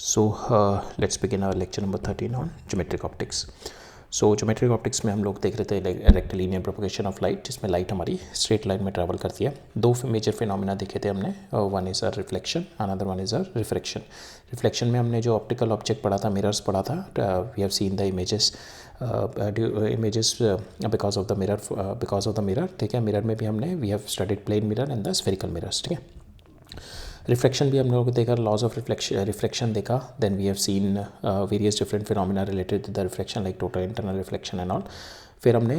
So let's begin our lecture number 13 on geometric optics. So geometric optics में हम लोग देख रहे थे रेक्टिलिनियर प्रोपगेशन ऑफ लाइट, जिसमें लाइट हमारी स्ट्रेट लाइन में ट्रैवल करती है. दो मेजर फिनोमिना देखे थे हमने. One is a reflection, another one is a refraction. Reflection में हमने जो ऑप्टिकल ऑब्जेक्ट पढ़ा था, मिरर्स पढ़ा था. We have seen the images because of the mirror. ठीक है, मिरर में भी हमने we have studied plane mirror and the spherical mirrors. ठीक है, रिफ्रैक्शन भी हम लोगों को देखा, लॉज ऑफ रिफ्रैक्शन देखा. Then we have seen various different phenomena related to the refraction like total internal reflection and all. फिर हमने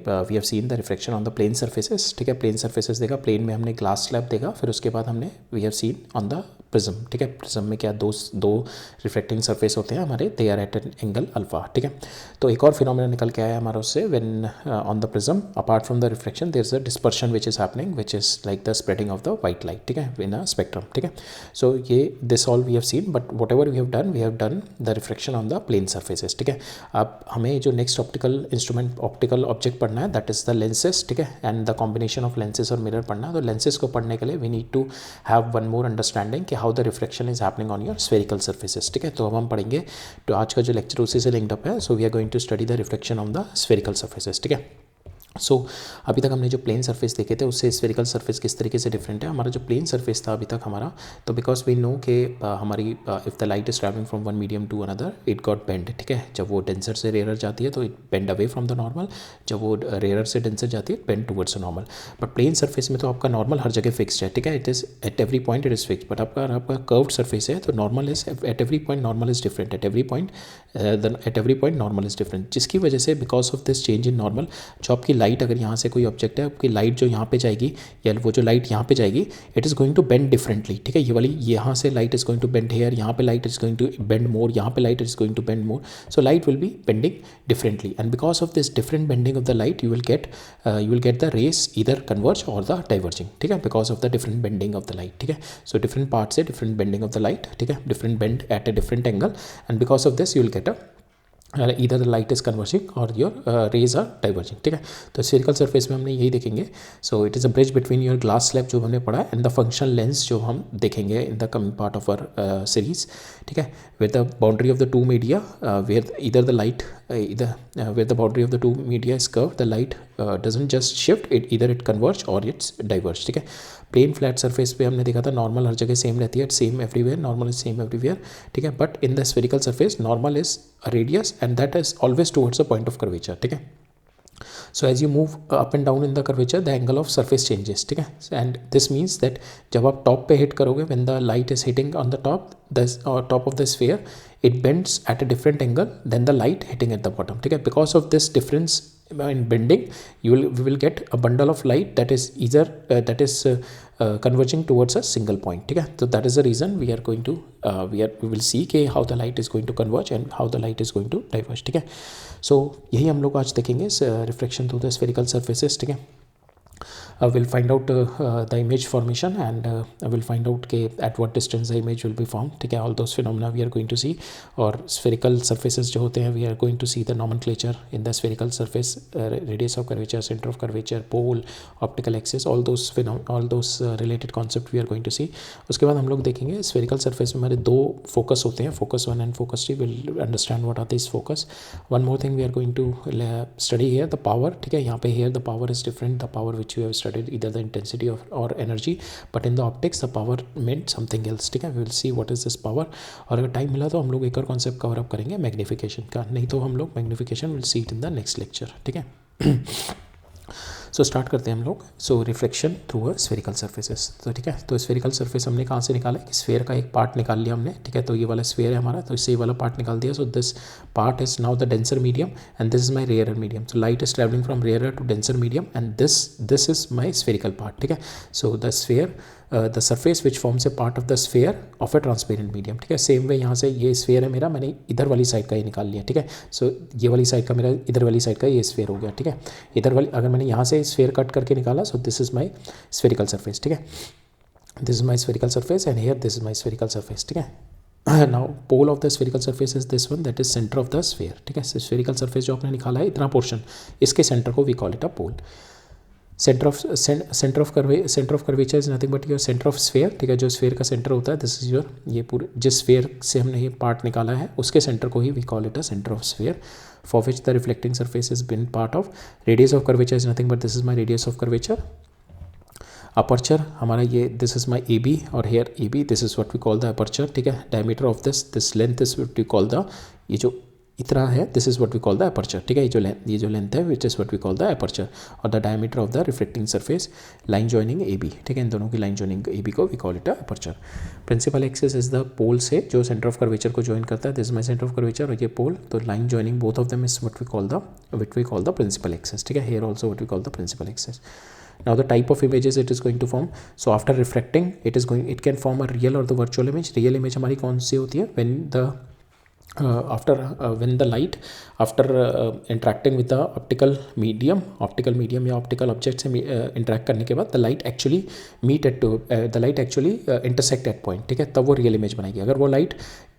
we have seen the refraction on the plane surfaces. ठीक है, प्लेन सर्फेसेस देखा, plane में हमने glass slab देखा. फिर उसके बाद हमने we have seen on the prism. ठीक है, प्रिज्म में क्या दो रिफ्लेक्टिंग सरफेस होते हैं हमारे, they are at an angle alpha. ठीक है, तो एक और फिनोमिना निकल के आया हमारा उससे, when on the prism apart from the reflection there is a dispersion which is happening, which is like the spreading of the white light. ठीक है, इन अ स्पेक्ट्रम. ठीक है, सो ये this all we have seen, but whatever we have done the reflection on the plane surfaces. ठीक है, अब हमें जो नेक्स्ट ऑप्टिकल ऑब्जेक्ट पढ़ना है, दैट इज द लेंसेज. ठीक है, and the combination of lenses और मिरर पढ़ना है. तो लेंसेज को पढ़ने के लिए we need to have one more understanding कि how the reflection is happening on your spherical surfaces. ठीक है, तो अब हम पढ़ेंगे, तो आज का जो लेक्चर उसी से लिंक्ड अप है. So we are going to study the reflection on the spherical surfaces. ठीक है, सो अभी तक हमने जो प्लेन सरफेस देखे थे उससे स्फेरिकल सरफेस किस तरीके से डिफरेंट है. हमारा जो प्लेन सरफेस था अभी तक हमारा, तो बिकॉज वी नो कि हमारी if the light is travelling from one medium to another it got bend. ठीक है, जब वो डेंसर से रेयर जाती है तो it bend away from the normal, जब वो रेयर से डेंसर जाती है bend towards the normal. But plane surface में तो आपका नॉर्मल हर जगह फिक्स्ड है. ठीक है, it is at every point it is fixed. But आपका कर्व्ड सरफेस है तो normal is at every point normal is different. At every point normal is different, जिसकी वजह से because of this change in normal, जो आपकी light अगर यहाँ से कोई ऑब्जेक्ट है, आपकी लाइट जो यहाँ पे जाएगी या वो जो लाइट यहाँ पे जाएगी, it is going to bend differently. ठीक है, ये वाली यहाँ से light is going to bend here, यहाँ पे light is going to bend more, यहाँ पे light is going to bend more. So light will be bending differently, and because of this different bending of the light you will get the rays either converge or the diverging. ठीक है, because of the different bending of the light. ठीक है, so different part से different bending of the light. ठीक है, different bend at a different angle, and because of this you will get a either the light is converging or your rays are diverging. ठीक है, तो spherical surface में हमने यही देखेंगे. So it is a bridge between your glass slab जो हमने पढ़ा है एंड द फंक्शनल लेंस जो हम देखेंगे in the coming part of our series. ठीक है, where the boundary of the two media, where इधर the light where the boundary of the two media is curved, the light doesn't just shift, either it converge or it's diverge. ठीक है, plane flat surface पे हमने देखा था normal हर जगह same रहती है, same everywhere, normal is same everywhere. ठीक है, but in the spherical surface normal is radius and that is always towards a point of curvature. ठीक है, so as you move up and down in the curvature the angle of surface changes. ठीक है, and this means that जब आप top पे hit करोगे, when the light is hitting on the top of the sphere, it bends at a different angle than the light hitting at the bottom. ठीक है, because of this difference in bending we will get a bundle of light that is either converging towards a single point. ठीक है, so that is the reason we are going to we will see कि how the light is going to converge and how the light is going to diverge. ठीक है, so यही हम लोग आज देखेंगे, reflection through the spherical surfaces. ठीक है, we'll find out the image formation and we'll find out के at what distance the image will be formed. ठीक है, all those phenomena we are going to see. और spherical surfaces जो होते हैं we are going to see the nomenclature in the spherical surface, radius of curvature, center of curvature, pole, optical axis, all those related concept we are going to see. उसके बाद हम लोग देखेंगे spherical surface में हमारे दो focus होते हैं, focus 1 and focus 3. we'll understand what are these focus. one more thing we are going to study here, the power. ठीक है, यहाँ पे here the power is different, the power which you have studied either the intensity or energy, but in the optics the power meant something else. ठीक है, we will see what is this power. और अगर time मिला तो हम लोग एक और कॉन्सेप्ट कवर अप करेंगे मैग्निफिकेशन का, नहीं तो हम लोग magnification will see it in the next lecture. ठीक है, सो स्टार्ट करते हैं हम लोग. So reflection through a spherical surfaces. तो ठीक है, तो स्फेरिकल सर्फेस हमने कहाँ से निकाला है कि स्फेयर का एक पार्ट निकाल लिया हमने. ठीक है, तो ये वाला स्फेयर है हमारा, तो इससे ये वाला पार्ट निकाल दिया. So this part is now the denser medium and this is my rare medium. So light is travelling from rare to denser medium and this is my spherical part. ठीक है, so the sphere the surface which forms a part of the sphere of a transparent medium. ठीक है, same way यहाँ से ये sphere है मेरा, मैंने इधर वाली साइड का ये निकाल लिया. ठीक है, सो ये वाली साइड का मेरा इधर वाली साइड का ये स्फेयर हो गया. ठीक है, इधर वाली अगर मैंने यहाँ से स्फेयर कट करके निकाला, so this is my spherical surface. ठीक है, this is my spherical surface and here this is my spherical surface. ठीक है, now pole of the spherical surface is this one, that is centre of the sphere. ठीक है, spherical surface जो आपने निकाला है इतना पोर्शन, इसके सेंटर को we call it a pole. Centre of curvature is nothing but your centre of sphere, ठीक है, जो स्फेयर का सेंटर होता है, दिस इज योर, ये पूरे जिस स्फेयर से हमने ये पार्ट निकाला है उसके सेंटर को ही we call it a centre of sphere, for which the reflecting surface is been part of. Radius of curvature is nothing but this is my radius of curvature. Aperture हमारा ये, this is my A B और here A B, this is what we call the aperture, ठीक है। Diameter of this length is what we call the, ये जो इतना है, this is what we call the aperture, ठीक है। ये जो लेंथ है which is what we call the aperture, और the diameter of the reflecting surface line joining A B, ठीक है, इन दोनों की लाइन जॉइनिंग ए बी को we call it a aperture. Principal axis is the pole से जो centre of curvature को ज्वाइन करता है, this is my centre of curvature और ये पोल, तो line joining both of them is what we call the principal axis, ठीक है। Here also what we call the principal axis. Now the type of images it is going to form, so after refracting it can form a real or the virtual image। real image हमारी कौन सी होती है, when the when the light after interacting with the optical medium या optical object से interact करने के बाद the light actually intersect at point, ठीक है, तब वो रियल इमेज बनाएगी। अगर वो लाइट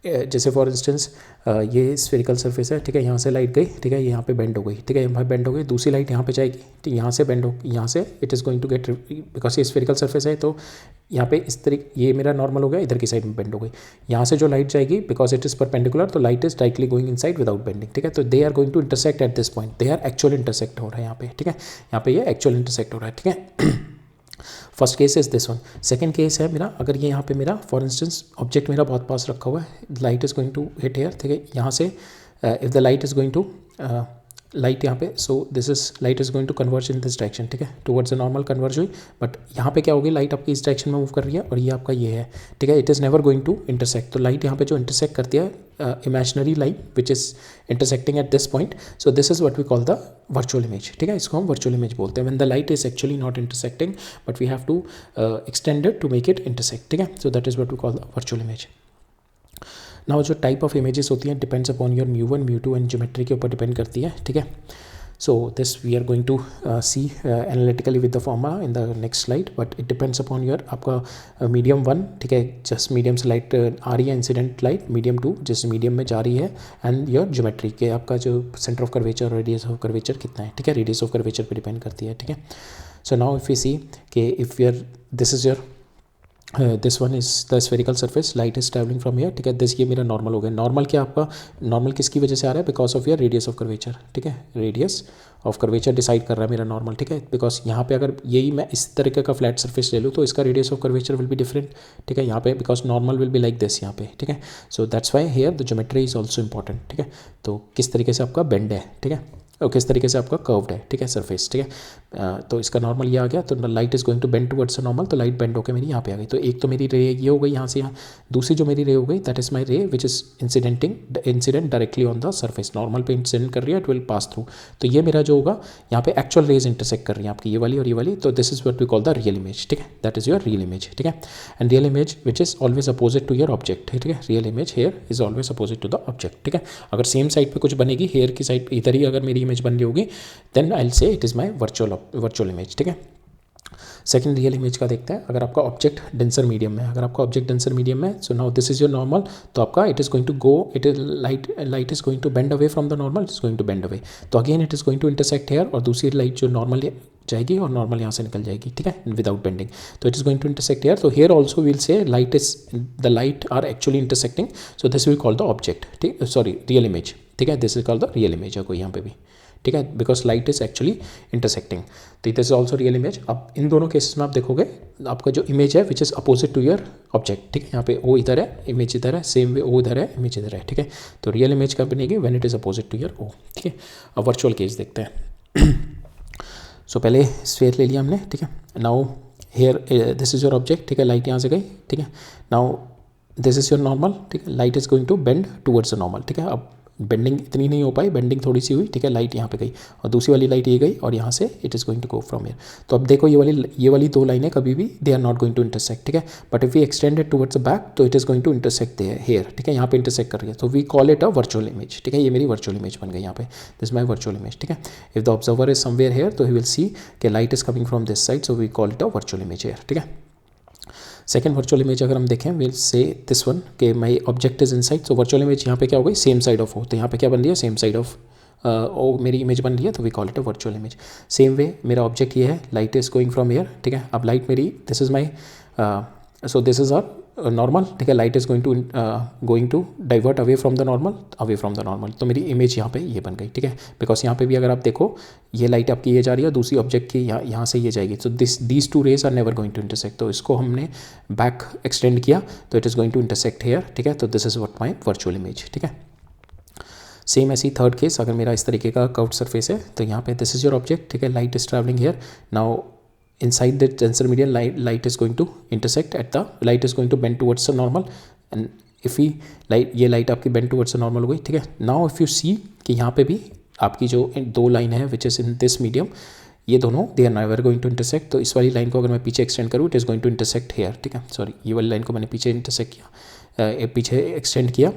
जैसे फॉर इंस्टेंस ये स्फेरिकल सरफेस है, ठीक है, यहाँ से लाइट गई, ठीक है, यहाँ पे बेंड हो गई, ठीक है, यहाँ बेंड हो गई, दूसरी लाइट यहाँ पे जाएगी, ठीक, यहाँ से बेंड हो, यहाँ से it is going to get, because ये स्फेरिकल सरफेस है तो यहाँ पे इस तरीके, ये मेरा नॉर्मल हो गया, इधर की साइड में बेंड हो गई, यहाँ से जो लाइट जाएगी बिकॉज इट इज़ परपेंडिकुलर, तो light is directly going inside without bending, ठीक है। तो they are going to intersect at this point, they are actual intersect हो रहा है यहाँ पे, ठीक है, यहाँ पे ये एक्चुअल इंटरसेक्ट हो रहा है, ठीक है। First case is this one. Second case है मेरा, अगर ये यहाँ पे मेरा फॉर इंस्टेंस ऑब्जेक्ट मेरा बहुत पास रखा हुआ है, light is going to hit here, ठीक है, यहाँ से if the light is going to light यहाँ पे, so this is light is going to converge in this direction, ठीक है, टुवर्ड्स द नॉर्मल कन्वर्ज हुई, बट यहाँ पे क्या होगी, लाइट आपकी इस डायरेक्शन में मूव कर रही है और ये आपका ये है, ठीक है, it is never going to intersect. तो लाइट यहाँ पे जो इंटरसेक्ट करती है imaginary line which is intersecting at this point, so this is what we call the virtual image, ठीक है, इसको हम वर्चुअल इमेज बोलते हैं। When the light is actually not intersecting but we have to extend it to make it intersect, ठीक है, so that is what we call the virtual image. Now जो type of images होती हैं depends upon your μ1 μ2 and geometry के ऊपर depend करती है, ठीक है। So this we are going to see analytically with the formula in the next slide, but it depends upon your आपका medium 1, ठीक है, just medium से light आ रही है incident light, medium 2 जिस medium में जा रही है, and your geometry के आपका जो center of curvature radius of curvature कितना है, ठीक है, radius of curvature पे depend करती है, ठीक है। So now if we see कि if we are, this is your this one is the spherical surface, light is travelling from here, ठीक है, दिस ये मेरा नॉर्मल हो गया। नॉर्मल क्या आपका नॉर्मल किसकी वजह से आ रहा है, because of your radius of curvature, ठीक है, रेडियस ऑफ कर्वेचर डिसाइड कर रहा है मेरा नॉर्मल, ठीक है, बिकॉज यहाँ पे अगर यही मैं इस तरीके का फ्लैट सरफेस ले लूँ तो इसका radius of curvature will be different, ठीक है, यहाँ पे because normal will be like this यहाँ पे, ठीक है। So that's why here the geometry is also important, ठीक है, तो किस तरीके से आपका बेंड है, ठीक है, और किस तरीके से आपका कर्व्ड है, ठीक है, सरफेस, ठीक है। तो इसका नॉर्मल ये आ गया, तो light is going to bend towards normal, तो लाइट बेंड होकर मेरी यहाँ पे आ गई, तो एक तो मेरी रे ये हो गई यहाँ से यहाँ, दूसरी जो मेरी रे हो गई दैट इज माई रे which is incident directly on the surface, normal पे इंसिडेंट कर रही है, इट विल पास थ्रू, तो ये मेरा जो होगा यहाँ पे एक्चुअल रेज इंटरसेक्ट कर रही है आपकी ये वाली और ये वाली, तो this is what we call the real image, ठीक है, that is your real image, ठीक है। And real image which is always opposite to your object, ठीक है, real image here is always opposite to the object, ठीक है। अगर same side पे कुछ बनेगी, हेयर की साइड इधर ही अगर मेरी इमेज बन रही होगी, then I will say it is my virtual image, ठीक है। सेकंड रियल इमेज का देखते हैं, अगर आपका ऑब्जेक्ट डेंसर मीडियम में, अगर आपका ऑब्जेक्ट डेंसर मीडियम में, so now this is your normal, तो आपका it is going to go, it is light is going to bend away from the normal, it is going to bend away, तो again it is going to intersect here, और दूसरी light जो normal जाएगी और normal यहाँ से निकल जाएगी, ठीक है, विदाउट बेंडिंग, तो it is going to intersect here, तो here also will say light is the light are actually intersecting, so this will call the object, ठीक, सॉरी रियल इमेज, ठीक है, this is called the real image है कोई यहाँ पे भी, ठीक है, because light is actually intersecting, तो this is also real image. अब इन दोनों केसेस में आप देखोगे आपका जो इमेज है which is opposite to your object, ठीक है, यहाँ पे ओ इधर है, इमेज इधर है, सेम वे ओ इधर है, इमेज इधर है, ठीक है, तो रियल इमेज कब बनेगी, when it is opposite to your O, ठीक है। अब वर्चुअल केस देखते हैं। सो पहले स्फीयर ले लिया हमने, ठीक है, now here this is your object, ठीक है, लाइट यहाँ से गई, ठीक है, now this is your normal, ठीक है, light is going to bend towards the normal, ठीक है। अब बेंडिंग इतनी नहीं हो पाई, बेंडिंग थोड़ी सी हुई, ठीक है, लाइट यहाँ पे गई और दूसरी वाली लाइट ये गई और यहाँ से it is going to go from here, तो अब देखो ये वाली दो लाइनें कभी भी they are not going to intersect, ठीक है, but if we extend it towards the back तो it is going to intersect here, ठीक है, यहाँ पे इंटरसेक्ट कर रही है, तो we call it a virtual image, ठीक है, ये मेरी वर्चुअल इमेज बन गई यहाँ पे, दिस माई वर्चुअल इमेज, ठीक है। If the observer is somewhere here तो ही विल सी कि light is coming from this side, so we call it a virtual image here, ठीक है। सेकंड वर्चुअल इमेज अगर हम देखें, विल से दिस वन के my object is inside, so virtual image यहाँ पे क्या हो गई, सेम साइड ऑफ हो, तो यहाँ पे क्या बन रही है, सेम साइड ऑफ मेरी इमेज बन रही है, तो we call it a virtual image. Same way मेरा ऑब्जेक्ट ये है, light is going from air, ठीक है। अब लाइट मेरी, this is my, so this is our normal, ठीक है। Light is going to divert away from the normal, तो मेरी इमेज यहाँ पे ये बन गई, ठीक है। बिकॉज यहाँ पे भी अगर आप देखो, ये लाइट आपकी ये जा रही है, दूसरी ऑब्जेक्ट की यहाँ से ये जाएगी, तो these two rays are never going to intersect. तो इसको हमने बैक एक्सटेंड किया, तो it is going to intersect here, ठीक है। तो this is what my virtual image, ठीक है। सेम ऐसी थर्ड केस, अगर मेरा इस तरीके का कर्व्ड सरफेस है, तो यहाँ पे दिस इज योर ऑब्जेक्ट, ठीक है। Light is travelling here, now inside the tensor medium, light is going to intersect at the, light is going to bend towards the normal, and if we ये light आपकी bend towards the normal हो गई, ठीक है। now if you see कि यहाँ पे भी आपकी जो दो लाइन है which is in this medium, ये दोनों they are never going to intersect। तो इस वाली लाइन को अगर मैं पीछे एक्सटेंड करूँ, it is going to intersect here, ठीक है। सॉरी, ये वाली लाइन को मैंने पीछे इंटरसेक्ट किया, पीछे एक्सटेंड किया,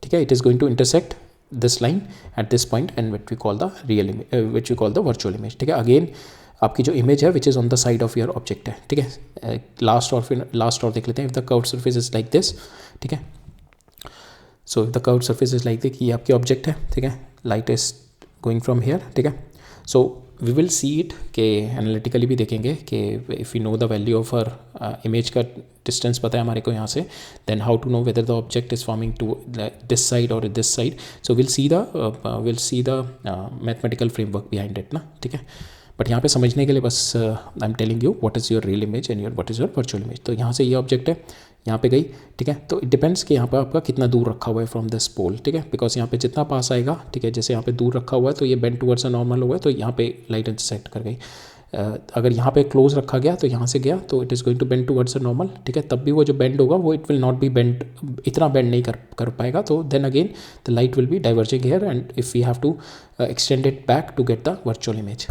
ठीक है। it is going to intersect this line at this point, and which we call the real image, which we call the virtual image, ठीक है। अगेन आपकी जो इमेज है which is on the side of your object है, ठीक है। Last और देख लेते हैं। If the curved surface is like this, ठीक है। So if the curved surface is like this, ये आपकी ऑब्जेक्ट है, ठीक है। Light is going from here, ठीक है। So we will see it के एनालिटिकली भी देखेंगे कि if you know the value of R image का डिस्टेंस पता है हमारे को यहाँ से, then how to know whether the object is forming to this side और this side. So will see the mathematical framework behind it ना, ठीक है। बट यहाँ पे समझने के लिए बस I am telling you what is your real image and what is your virtual image. तो यहाँ से ये ऑब्जेक्ट है, यहाँ पे गई, ठीक है। तो इट डिपेंड्स कि यहाँ पे आपका कितना दूर रखा हुआ है फ्रॉम दिस पोल, ठीक है। बिकॉज यहाँ पे जितना पास आएगा, ठीक है, जैसे यहाँ पे दूर रखा हुआ है तो ये बेंड टुवर्ड्स नॉर्मल हुआ है, तो यहाँ पे लाइट इंटरसेक्ट कर गई। अगर यहाँ पे क्लोज रखा गया तो यहाँ से गया तो it is going to bend towards normal, ठीक है। तब भी वो जो बेंड होगा वो it will not be bend, इतना बेंड नहीं कर पाएगा। तो then again the light will be diverging here, and if you have to extend it back to get the virtual image,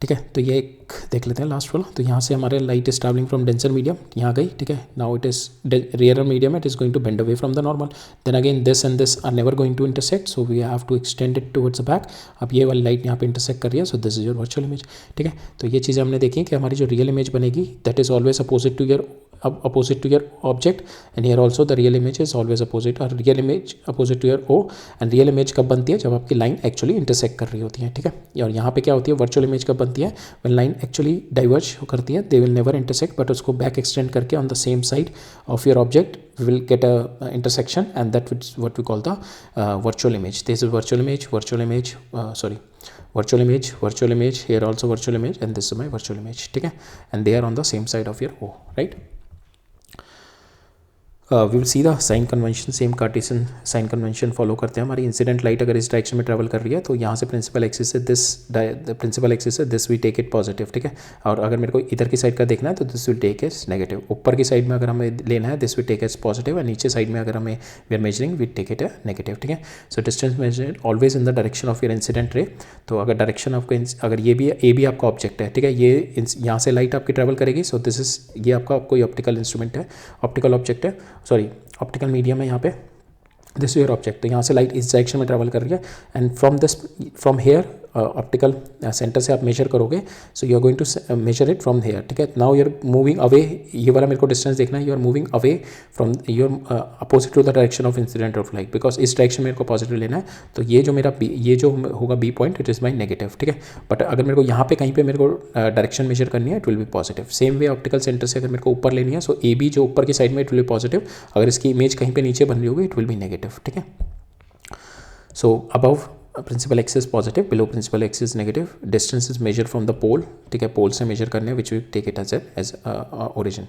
ठीक है। तो ये एक देख लेते हैं लास्ट वाला। तो यहाँ से हमारे light is travelling from denser medium, यहाँ गई, ठीक है। Now it is rare medium, it is going to bend away from the normal, then again this and this are never going to intersect, so we have to extend it towards the back. अब ये वाली light यहाँ पे intersect कर रही है, so this is your virtual image, ठीक है। तो ये चीज़ें हमने देखी कि हमारी जो रियल इमेज बनेगी that is always opposite to your object, and here also the real image is always opposite, और real image opposite to your O. And real image कब बनती है, जब आपकी लाइन एक्चुअली इंटरसेक्ट कर रही होती है, ठीक है। और यहाँ पे क्या होती है, वर्चुअल इमेज कब बनती है, व्हेन लाइन एक्चुअली डाइवर्ज करती है, they will never intersect, but उसको बैक एक्सटेंड करके on the same side of your object we will get a intersection, and that is what we call the virtual image. This is virtual image, here also virtual image, and this is my virtual image, ठीक है। and they are on the same side of your O, right? We will see the sign convention, same Cartesian sign convention follow करते हैं। हमारी incident light अगर इस direction में travel कर रही है तो यहाँ से प्रिंसिपल एक्सिस से this we take it positive, ठीक है। और अगर मेरे को इधर की साइड का देखना है तो this will take its negative. ऊपर की साइड में अगर हमें लेना है this will take its positive, और नीचे साइड में अगर हमें we are measuring we take it negative, ठीक है। So distance measure always in the direction of your incident ray. तो अगर डायरेक्शन आपका, अगर ये भी ए भी आपका ऑब्जेक्ट है, ठीक है, ये यहाँ से लाइट आपकी ट्रैवल करेगी, सो दिस इज, ये आपका कोई ऑप्टिकल इंस्ट्रूमेंट है, ऑप्टिकल ऑब्जेक्ट है, सॉरी ऑप्टिकल मीडियम है यहाँ पे, दिस इज योर ऑब्जेक्ट। तो यहाँ से लाइट इस डायरेक्शन में ट्रैवल कर रही है, and from here optical centre से आप मेजर करोगे, so you are going to measure it from here, ठीक है। Now you are moving away, ये वाला मेरे को डिस्टेंस देखना है, you are moving away from your opposite to the direction of incident of light, because इस डायरेक्शन मेरे को पॉजिटिव लेना है। तो ये जो मेरा ये जो होगा B point, it is my negative, ठीक है। बट अगर मेरे को यहाँ पे कहीं पे मेरे को डायरेक्शन मेजर करनी है, it will be positive. Same way optical centre से अगर मेरे को ऊपर लेनी है, सो ए बी जो ऊपर की साइड में, इट विल बी पॉजिटिव। अगर इसकी इमेज कहीं पे नीचे बन रही होगी, इट विल बी नेगेटिव, ठीक है। So above principal axis positive, below principal axis negative, distance is measure from the pole, ठीक है, पोल से मेजर करने which we take it as origin,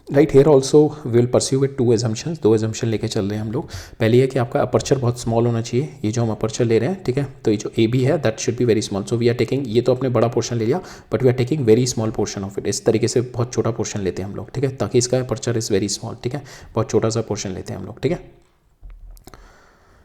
right. Here also we will pursue with two assumptions, दो assumption लेके चल रहे हैं हम लोग। पहली है कि आपका अपर्चर बहुत स्मॉल होना चाहिए, ये जो हम अपर्चर ले रहे हैं, ठीक है। तो ये जो ए बी है that should be very small, so we are taking, ये तो अपने बड़ा पोर्शन ले लिया, but we are taking very small portion of it. इस तरीके से बहुत छोटा पोर्शन लेते हैं हम लोग, ठीक है, ताकि इसका अपर्चर इज़ वेरी स्मॉल, ठीक है, बहुत छोटा सा पोर्शन लेते हैं हम लोग, ठीक है।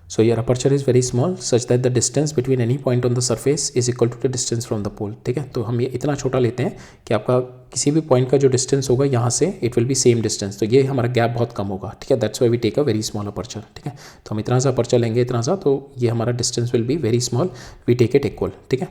So your aperture is very small such that the distance between any point on the surface is equal to the distance from the pole, ठीक है। तो हम ये इतना छोटा लेते हैं कि आपका किसी भी पॉइंट का जो डिस्टेंस होगा यहाँ से it will be same distance, तो ये हमारा गैप बहुत कम होगा, ठीक है। That's why we take a very small aperture, ठीक है। तो हम इतना सा अपर्चर लेंगे, इतना सा, तो ये हमारा distance will be very small, we take it equal, ठीक है।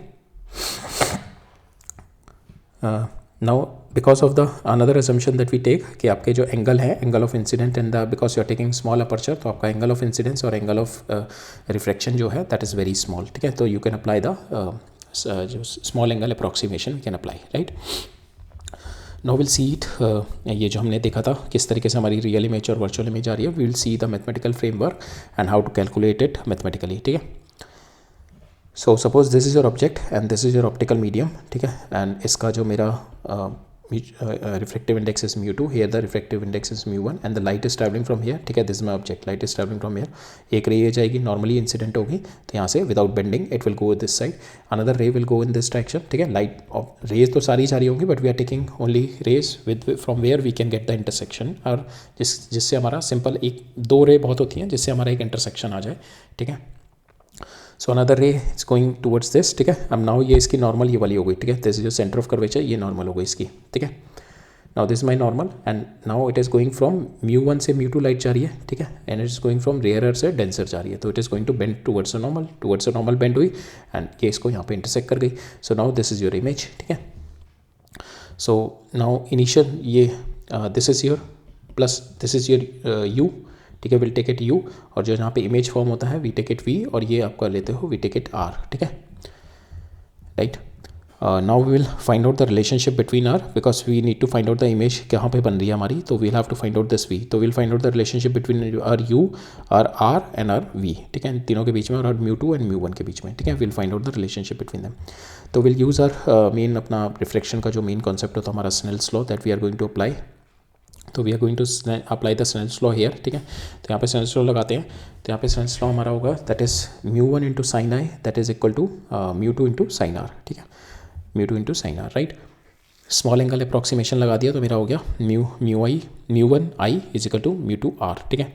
Now because of the another assumption that we take कि आपके जो एंगल है, angle of incident and the because you are taking small aperture, तो आपका एंगल ऑफ इंसिडेंस और angle of refraction जो है दैट इज़ वेरी स्मॉल, ठीक है. तो यू कैन अप्लाई द जो small angle approximation we can apply, right. Now will see it, ये जो हमने देखा था किस तरीके से हमारी रियल इमेज और वर्चुअल इमेज आ रही है. We will see the mathematical framework and how to calculate it mathematically, ठीक है. So suppose this is your object and this is your optical medium, ठीक है. एंड इसका जो मेरा refractive index is mu2, here the refractive index is mu1 and the light is traveling from here, ठीक है. this is my object, light is traveling from here. एक रे ये जाएगी नॉर्मली इंसिडेंट होगी, तो यहाँ से without bending it will go this side, another ray will go in this direction, ठीक है. लाइट रेज तो सारी जा रही होंगी but we are taking only rays with from where we can get the intersection, और जिससे हमारा सिंपल एक दो रे बहुत होती हैं जिससे हमारा एक इंटरसेक्शन आ जाए, ठीक है. सो अनदर रे इज गोइंग टूवर्ड्स दिस, ठीक है. अब नाउ ये इसकी नॉर्मल ये वाली हो गई, ठीक है. दिस इज जो सेंटर ऑफ कर्वेचर, ये नॉर्मल हो गई इसकी, ठीक है. Now this my normal and now it is going from mu1 से mu2 लाइट जा रही है, ठीक है. And it is going from rarer से डेंसर जा रही है, तो it is going to bend towards a normal bend हुई एंड ये इसको यहाँ पे इंटरसेक्ट कर गई. So now this is your image, ठीक है. सो नाउ इनिशियल ये this is your plus this is your you, ठीक है. विल टेक इट यू, और जो यहाँ पे इमेज फॉर्म होता है वी टेक इट वी, और ये आपका लेते हो वी टेक इट आर, ठीक है, right. Now we will find out the relationship between R because we need to find out the image कहाँ पे बन रही है हमारी, तो we'll have to find out this V. तो we'll find out the relationship between R U, R and R V, ठीक है. तीनों के बीच में, और mu2 एंड mu1 के बीच में, ठीक है. We'll find out the relationship between them. तो विल यूज़ आर मेन अपना रिफ्लेक्शन का जो मेन कॉन्सेप्ट होता है हमारा Snell's law that we are going to apply. तो we are going to apply the Snell's law here, ठीक है. तो यहाँ पे स्नेल्स लॉ लगाते हैं, तो यहाँ पे स्नेल्स लॉ हमारा होगा that is mu1 into sine i that is equal to mu2 into sine r, ठीक है. mu2 into sine r, right. Small angle approximation लगा दिया तो मेरा हो गया mu1 i is equal to mu2 r, ठीक है,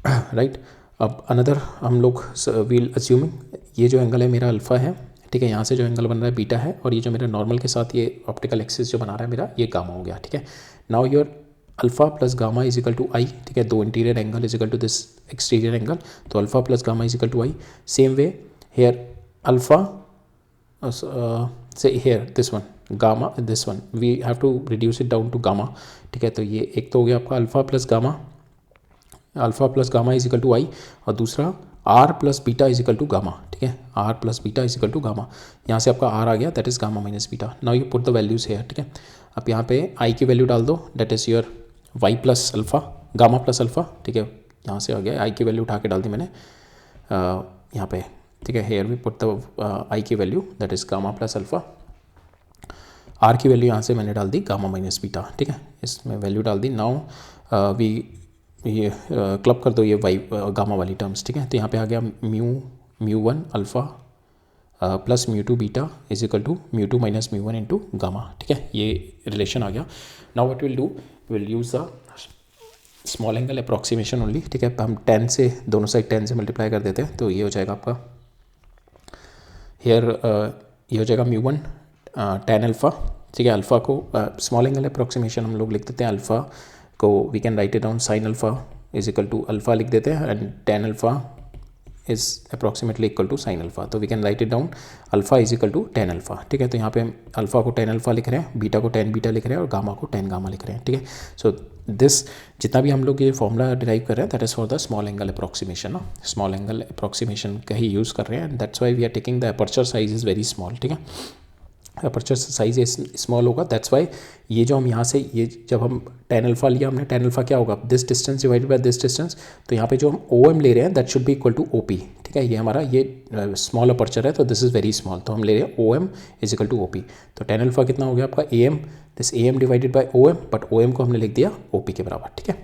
राइट. अब अनदर हम लोग वील अज्यूमिंग ये जो एंगल है मेरा अल्फ़ा है, ठीक है. यहाँ से जो एंगल बन रहा है बीटा है, और ये जो मेरा नॉर्मल के साथ ये ऑप्टिकल एक्सिस जो बना रहा है मेरा ये गामा हो गया, ठीक है. Now your alpha plus gamma is equal to I, ठीक है. दो interior angle is equal to this exterior angle, तो alpha plus gamma is equal to I. Same way here alpha से here this one gamma, this one we have to reduce it down to gamma, ठीक है. तो ये एक तो हो गया आपका alpha plus gamma is equal to I, और दूसरा are plus beta is equal to gamma, ठीक है. R plus beta is equal to gamma, यहाँ से आपका आर आ गया that is gamma minus beta. Now you put the values here, ठीक है. अब यहाँ पे आई की वैल्यू डाल दो that is your y plus alpha, gamma plus alpha, ठीक है. यहाँ से आ गया आई की वैल्यू उठा के डाल दी मैंने यहाँ पे, ठीक है. Here we put the i की value that is gamma plus alpha. R की वैल्यू यहाँ से मैंने डाल दी गामा माइनस बीटा, ठीक है. इसमें वैल्यू डाल दी. नाउ वी ये क्लब कर दो ये वाई गामा वाली टर्म्स, ठीक है. तो यहाँ पे आ गया mu1 alpha plus mu2 beta is equal to mu2 minus mu1 into gamma, ठीक है. ये रिलेशन आ गया. Now what will do, will use the small angle approximation only, ठीक है. हम 10 से दोनों साइड 10 से मल्टीप्लाई कर देते हैं, तो ये हो जाएगा आपका हेयर ये हो जाएगा mu1 tan अल्फ़ा, ठीक है. अल्फ़ा को स्मॉल एंगल अप्रॉक्सीमेशन हम लोग लिख देते हैं, अल्फ़ा को we can write it down sine alpha is equal to alpha लिख देते हैं, and tan alpha is approximately equal to sine alpha. तो we can write it down alpha is equal to tan alpha, ठीक है. तो यहाँ पे हम अल्फ़ा को tan अल्फ़ा लिख रहे हैं, बीटा को tan बीटा लिख रहे हैं, और गामा को tan गामा लिख रहे हैं, ठीक है. सो दिस जितना भी हम लोग ये फॉर्मूला डिराइव कर रहे हैं that is for the small angle approximation ना, स्मॉल एंगल अप्रॉक्सीमेशन का ही यूज़ कर रहे हैं. That's why we are taking the aperture size is very small, ठीक है. अपर्चर साइज स्मॉल होगा, दैट्स वाई ये जो हम यहाँ से ये जब हम tan अल्फ़ा लिया हमने, tan अल्फ़ा क्या होगा this distance divided by this distance, तो यहाँ पे जो हम OM ले रहे हैं that should be equal to OP, ठीक है. ये हमारा ये स्मॉल अपर्चर है तो दिस इज़ वेरी स्मॉल, तो हम ले रहे हैं OM is equal to OP. तो tan अल्फ़ा कितना हो गया आपका AM, this AM divided by OM, but OM को हमने लिख दिया OP के बराबर, ठीक है.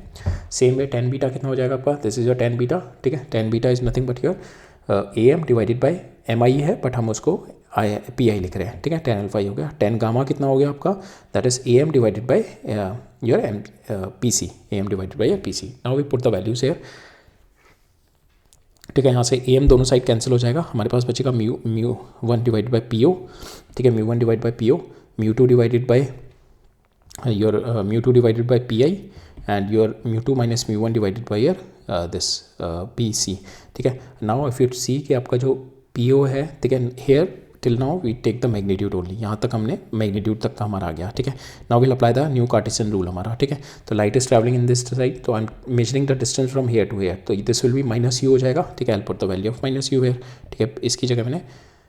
सेम वे tan बीटा कितना हो जाएगा आपका, this is your tan beta, ठीक है. tan beta is nothing but your AM divided bye MI है, बट हम उसको PI लिख रहे हैं, ठीक है. tan अल्फ़ा हो गया. tan गामा कितना हो गया आपका, that is AM divided by your PC, AM divided by your PC. Now we put the values here, ठीक है. यहाँ से AM दोनों साइड कैंसिल हो जाएगा, हमारे पास बचेगा mu1 डिवाइडेड बाय PO, ठीक है. mu1 divide by PO, mu2 divided by your mu2 divided by PI, and your mu2 minus mu1 divided by your this PC, ठीक है. नाउ इफ यू सी कि आपका जो PO है, ठीक है. Here till now we take the magnitude only, यहाँ तक हमने मैग्नीट्यूड तक का हमारा आ गया, ठीक है। Now will apply the new Cartesian rule हमारा, ठीक है। तो light is travelling in this side, तो I am measuring the distance from here to here, तो this will be minus U हो जाएगा, ठीक है। I put the value of minus U here, ठीक है। इसकी जगह मैंने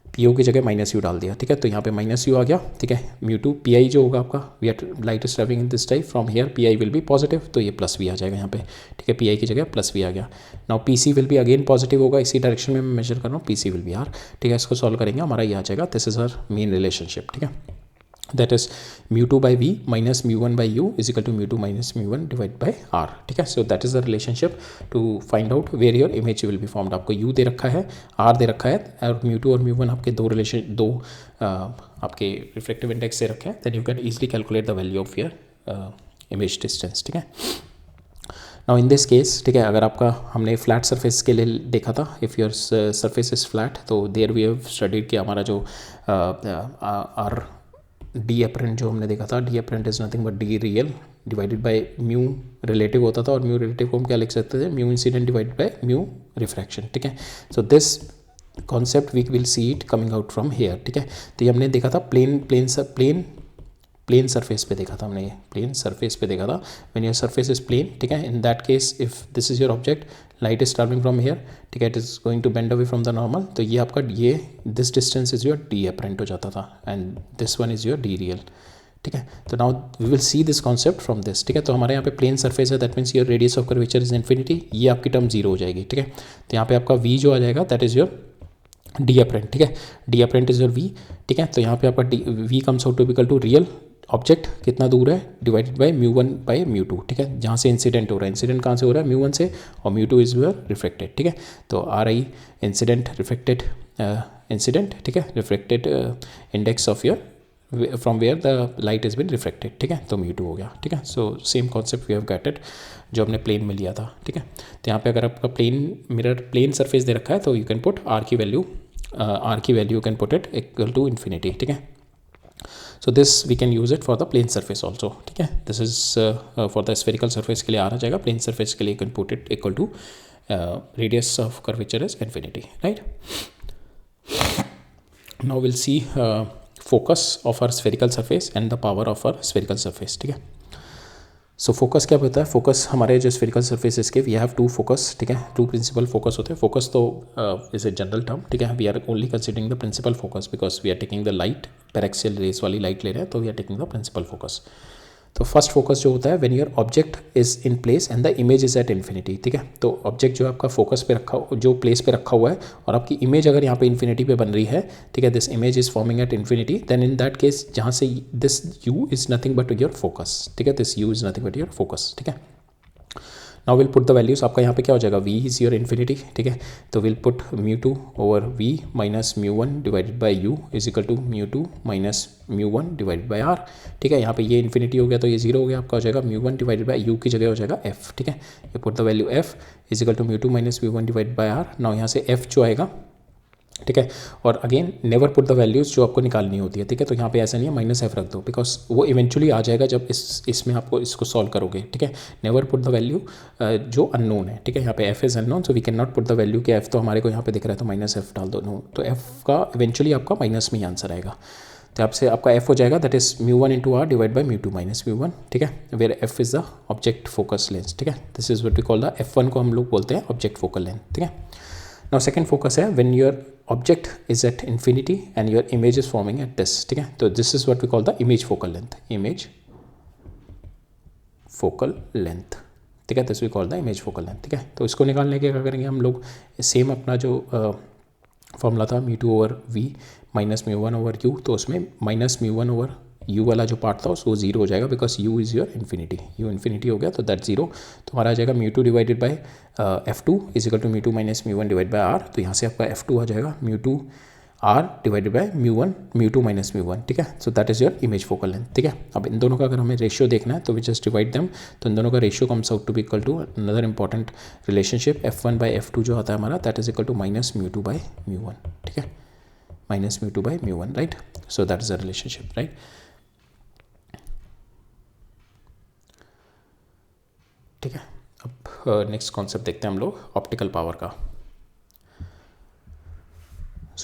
पी ओ की जगह माइनस यू डाल दिया, ठीक है। तो यहाँ पे माइनस यू आ गया, ठीक है। म्यू टू पी आई जो होगा आपका, we are light is travelling in this type from here, P i will be positive, तो ये प्लस वी आ जाएगा यहाँ पे, ठीक है। पी आई की जगह प्लस वी आ गया। Now P C will be again positive होगा, इसी डायरेक्शन में मैं मेजर कर रहा हूँ, P C will be R, ठीक है। इसको सॉल्व करेंगे, हमारा ये आ जाएगा, this is our main relationship, ठीक है। That is μ2 by v minus μ1 by u is equal to μ2 minus μ1 divided by r, ठीक है। So that is the relationship to find out where your image will be formed. आपको u दे रखा है, r दे रखा है, और μ2 और μ1 आपके दो आपके रिफ्लेक्टिव इंडेक्स दे रखे हैं, then you can easily calculate the value of your image distance, ठीक है। नाउ इन दिस केस, ठीक है, अगर आपका हमने फ्लैट सरफेस के लिए देखा था, if your surface is flat, तो देयर वी हैव स्टडीड कि हमारा जो आर डी अपरेंट जो हमने देखा था, D apparent is nothing but D real divided by mu relative होता था, और म्यू रिलेटिव को हम क्या लिख सकते थे, mu incident divided by mu refraction, ठीक है। So this concept we will see it coming out from here, ठीक है। तो ये हमने देखा था प्लेन सरफेस पे देखा था हमने, ये प्लेन सरफेस पे देखा था, when your surface is plane, ठीक है। In that case if this is your object, light is travelling from here, ठीक है, it is going to bend away from the normal, तो ये आपका ये this distance is your d apparent हो जाता था, and this one is your d real, ठीक है। तो now we will see this concept from this, ठीक है। तो हमारे यहाँ पे प्लेन सरफेस है, that means your radius of curvature is infinity, ये आपकी टर्म जीरो हो जाएगी, ठीक है। तो यहाँ पे आपका वी जो आ जाएगा, that is your d apparent, ठीक है। D apparent is your v, ठीक है। तो यहाँ पे आपका v comes out to equal to real object कितना दूर है, डिवाइडेड बाय μ1 बाय μ2, ठीक है। जहाँ से इंसिडेंट हो रहा है, इंसिडेंट कहाँ से हो रहा है, μ1 से, और μ2 इज योर रिफ्लेक्टेड, ठीक है। तो r i incident reflected incident, ठीक है, reflected index of your from where the light is been reflected, ठीक है। तो μ2 हो गया, ठीक है। So same concept we have got it जो हमने प्लेन में लिया था, ठीक है। तो यहाँ पे अगर आपका प्लेन सरफेस दे रखा है, तो यू कैन पुट आर की value you can put it equal to infinity, ठीक है। So this we can use it for the plane surface also, ठीक है। This is for the spherical surface के लिए आ जाएगा, plane surface के लिए you can put it equal to radius of curvature is infinity, right? Now we'll see focus of our spherical surface and the power of our spherical surface, ठीक है। So focus क्या होता है, focus हमारे जो spherical surfaces के we have to focus, ठीक है, टू प्रिंसिपल फोकस होते हैं। फोकस तो इज ए जनरल टर्म, ठीक है। We are only considering the principal focus because we are taking the light, paraxial rays वाली लाइट ले रहे हैं, तो we are taking the principal focus. तो फर्स्ट फोकस जो होता है when your object is in place and the image is at infinity, ठीक है। तो ऑब्जेक्ट जो आपका फोकस पे रखा, जो प्लेस पे रखा हुआ है, और आपकी इमेज अगर यहाँ पे इन्फिनिटी पे बन रही है, ठीक है, this image is forming at infinity, then in that case जहाँ से this u is nothing but your focus, ठीक है, this u is nothing but your focus, ठीक है। Now will put the values, आपका यहाँ पे क्या हो जाएगा, v इज योर इन्फिनिटी, ठीक है। तो will put μ2 over v minus μ1 divided by u is equal to μ2 minus μ1 divided by r, ठीक है। यहाँ पे ये इन्फिनिटी हो गया, तो ये जीरो हो गया, आपका हो जाएगा μ1 डिवाइडेड बाय u की जगह हो जाएगा f, ठीक है। ये put the value f is equal to μ2 minus μ1 divided by r। Now यहाँ से f जो आएगा, ठीक है, और again never put the values जो आपको निकालनी होती है, ठीक है। तो यहाँ पे ऐसा नहीं है, माइनस एफ रख दो, बिकॉज वो इवेंचुअली आ जाएगा जब इसमें आपको इसको सॉल्व करोगे, ठीक है। नेवर पुट द वैल्यू जो अननोन है, ठीक है। यहाँ पे F is unknown, so we can not put the value कि एफ तो हमारे को यहाँ पे दिख रहा है, तो माइनस एफ डाल दो, नो, तो एफ का इवेंचुअली आपका माइनस में ही आंसर आएगा। तो आपसे आपका एफ हो जाएगा, that is μ1 into R divide by μ2 minus μ1, ठीक है, where F is the object focus length, ठीक है। This is what we call the F1 को हम लोग बोलते हैं ऑब्जेक्ट फोकल लेंथ, ठीक है। नाउ सेकंड फोकस है when your object is at infinity and your image is forming at this, ठीक है। तो this is what we call the image focal length, image focal length, ठीक है, this we call the image focal length, ठीक है। तो इसको निकालने के क्या करेंगे हम लोग, सेम अपना जो फॉर्मूला था μ2 over v minus μ1 over u, तो उसमें माइनस μ1 ओवर u वाला जो पार्ट था उसको जीरो हो जाएगा, because u is your infinity, u infinity हो गया, तो दैट जीरो, तो हमारा आ जाएगा μ2 divided by f2 is equal to μ2 minus μ1 divide by r। तो यहाँ से आपका f2 आ जाएगा μ2 r डिवाइडेड बाय μ2 माइनस μ1, ठीक है। So that is your image focal length, ठीक है। अब इन दोनों का अगर हमें रेशियो देखना है, तो वी जस्ट डिवाइड देम, तो इन दोनों का ratio comes out to be equal to another important relationship f1 by f2 जो आता है हमारा, that is equal to minus μ2 by μ1, ठीक है, minus μ2 by μ1, right. So that is the relationship, right. ठीक है, अब नेक्स्ट कॉन्सेप्ट देखते हैं हम लोग ऑप्टिकल पावर का।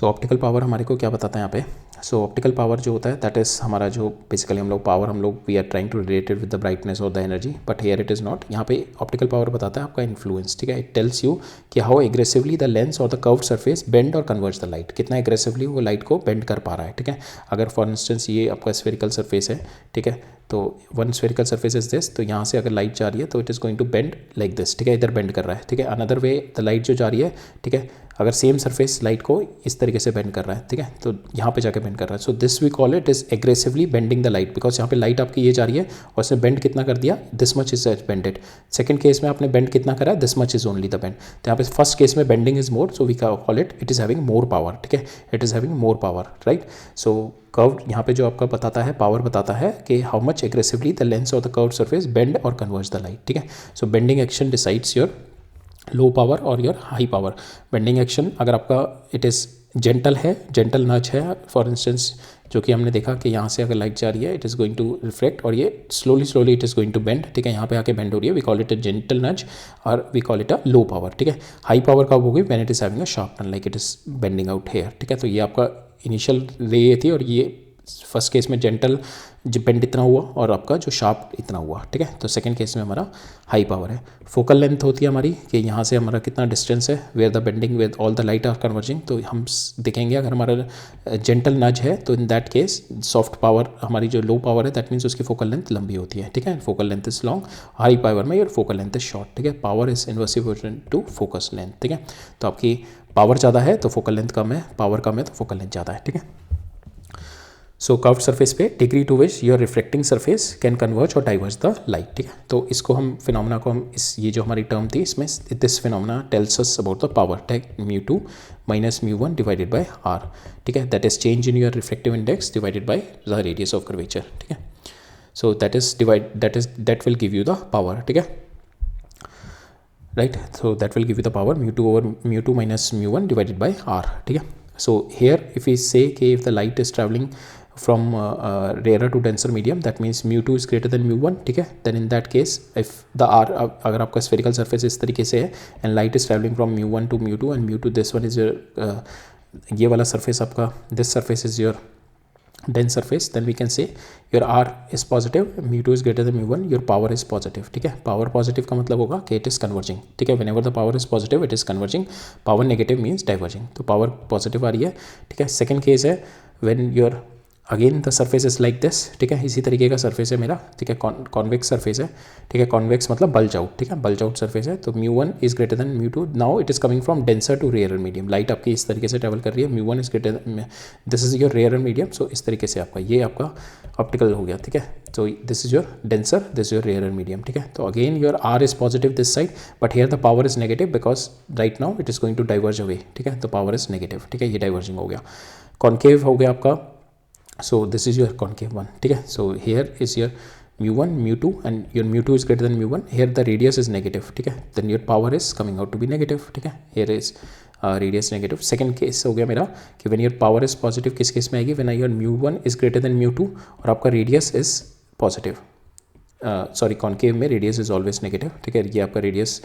सो ऑप्टिकल पावर हमारे को क्या बताता है यहाँ पे? सो ऑप्टिकल पावर जो होता है दैट इज़ हमारा जो बेसिकली हम लोग we are trying to related with the brightness और the energy, but here it is not. यहाँ पे ऑप्टिकल पावर बताता है आपका इन्फ्लुएंस. ठीक है, इट टेल्स यू कि हाउ एग्रेसिवली द लेंस और द कर्व्ड सरफेस बेंड और कन्वर्ज द लाइट. कितना एग्रेसिवली वो लाइट को बेंड कर पा रहा है. ठीक है, अगर फॉर इंस्टेंस ये आपका स्फेरिकल सरफेस है, ठीक है, तो one spherical surface is this, तो यहाँ से अगर लाइट जा रही है तो it is going to bend like this. ठीक है, इधर बेंड कर रहा है. ठीक है, अनदर वे द लाइट जो जा रही है, ठीक है, अगर सेम सरफेस लाइट को इस तरीके से बेंड कर रहा है, ठीक है, तो यहाँ पे जाके बेंड कर रहा है. So this we call it is aggressively bending the light, because यहाँ पे लाइट आपकी ये जा रही है और उसने बेंड कितना कर दिया, this much is bended. Second case में आपने बेंड कितना करा, this much is only the bend. तो यहाँ पे फर्स्ट केस में bending is more, so we call it is having more power. ठीक है, it is having more power, right. So curve यहाँ पे जो आपका बताता है, पावर बताता है कि how much aggressively the lens और द कर्व्ड सरफेस बेंड और कन्वर्ज द लाइट. ठीक है, so bending action decides your low power और your high power. Bending action अगर आपका इट इज़ जेंटल है, जेंटल नच है, फॉर इंस्टेंस जो कि हमने देखा कि यहाँ से अगर लाइट जा रही है it is going to reflect और ये slowly it is going to bend. ठीक है, यहाँ पे आके बेंड हो रही है, we call it a gentle nudge और we call it a low power. ठीक है, हाई पावर कब होगी, when it is having a sharp turn like it is bending out here. ठीक है, तो ये आपका इनिशियल रे ये थी और ये फर्स्ट केस में जेंटल बेंड इतना हुआ और आपका जो शार्प इतना हुआ. ठीक है, तो सेकंड केस में हमारा हाई पावर है. फोकल लेंथ होती है हमारी कि यहाँ से हमारा कितना डिस्टेंस है where the bending with all the light are converging. तो हम देखेंगे अगर हमारा जेंटल नज है तो in that case soft power हमारी जो लो पावर है दैट मीन्स उसकी फोकल लेंथ लंबी होती है. ठीक है, focal length is long. High power में your focal length is short. ठीक है, power is inversely to focus length. ठीक है, तो आपकी पावर ज़्यादा है तो फोकल लेंथ कम है, पावर कम है तो फोकल लेंथ ज़्यादा है. ठीक है, सो कर्व्ड सरफेस पे degree to which your reflecting surface can converge और डाइवर्ज द लाइट. ठीक है, तो इसको हम फिनोमेना को हम इस ये जो हमारी टर्म थी इसमें this phenomena tells us about the power. Take μ2 minus μ1 divided by r. ठीक है, that is change in your reflective index divided by the radius of curvature. ठीक है, so that will give you the power. ठीक है, right, so that will give you the power μ2 minus μ1 divided by r. ठीक है, so here if we say कि if the light is travelling from rarer to denser medium, that means μ2 is greater than μ1. ठीक है, then in that case if the r अगर आपका spherical surface इस तरीके से है and light is traveling from μ1 to μ2 and μ2 this one is your ये वाला surface आपका this surface is your dense surface, then we can say your r is positive, μ2 is greater than μ1, your power is positive. ठीक है, power positive का मतलब होगा कि it is converging. ठीक है, whenever the power is positive it is converging, power negative means diverging. तो power positive आ रही है. ठीक है, second case है when your again the surface is like this. ठीक है, इसी तरीके का सर्फेस है मेरा. ठीक है, कॉन्वेक्स सर्फेस है. ठीक है, कॉन्वेक्स मतलब बल्ज आउट. ठीक है, बल्ज आउट सर्फेस है. तो μ1 is greater than μ2. Now it is coming from denser to rare medium. Light आपकी इस तरीके से ट्रैवल कर रही है, μ1 is greater, this is your rare medium. So इस तरीके से आपका ये आपका ऑप्टिकल हो गया. ठीक है, तो this is your denser, this is your rare medium. ठीक है, तो again your R is positive this side but here the power is negative because right now it is going to diverge away. ठीक है, तो power is negative. ठीक है, ये diverging हो गया. कॉन्केव हो गया आपका. So this is your concave one. ठीक है, so here is your μ1 μ2 and your μ2 is greater than μ1. Here the radius is negative. ठीक है, then your power is coming out to be negative. ठीक है, here is radius negative. Second case हो गया मेरा कि when your power is positive किस case में आएगी, when your μ1 is greater than μ2 और आपका radius is positive. Sorry, concave में radius is always negative. ठीक है, ये आपका radius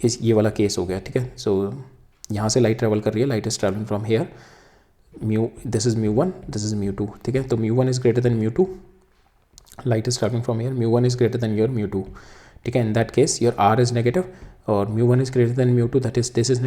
इस ये वाला केस हो गया. ठीक है, so यहाँ से लाइट ट्रेवल कर रही है, light is travelling from here, this is μ1, this is μ2. ठीक है, तो μ1 is greater than μ2, light is traveling from here, μ1 is greater than your μ2. ठीक है, in that case your r is negative और μ1 is greater than μ2, that is this is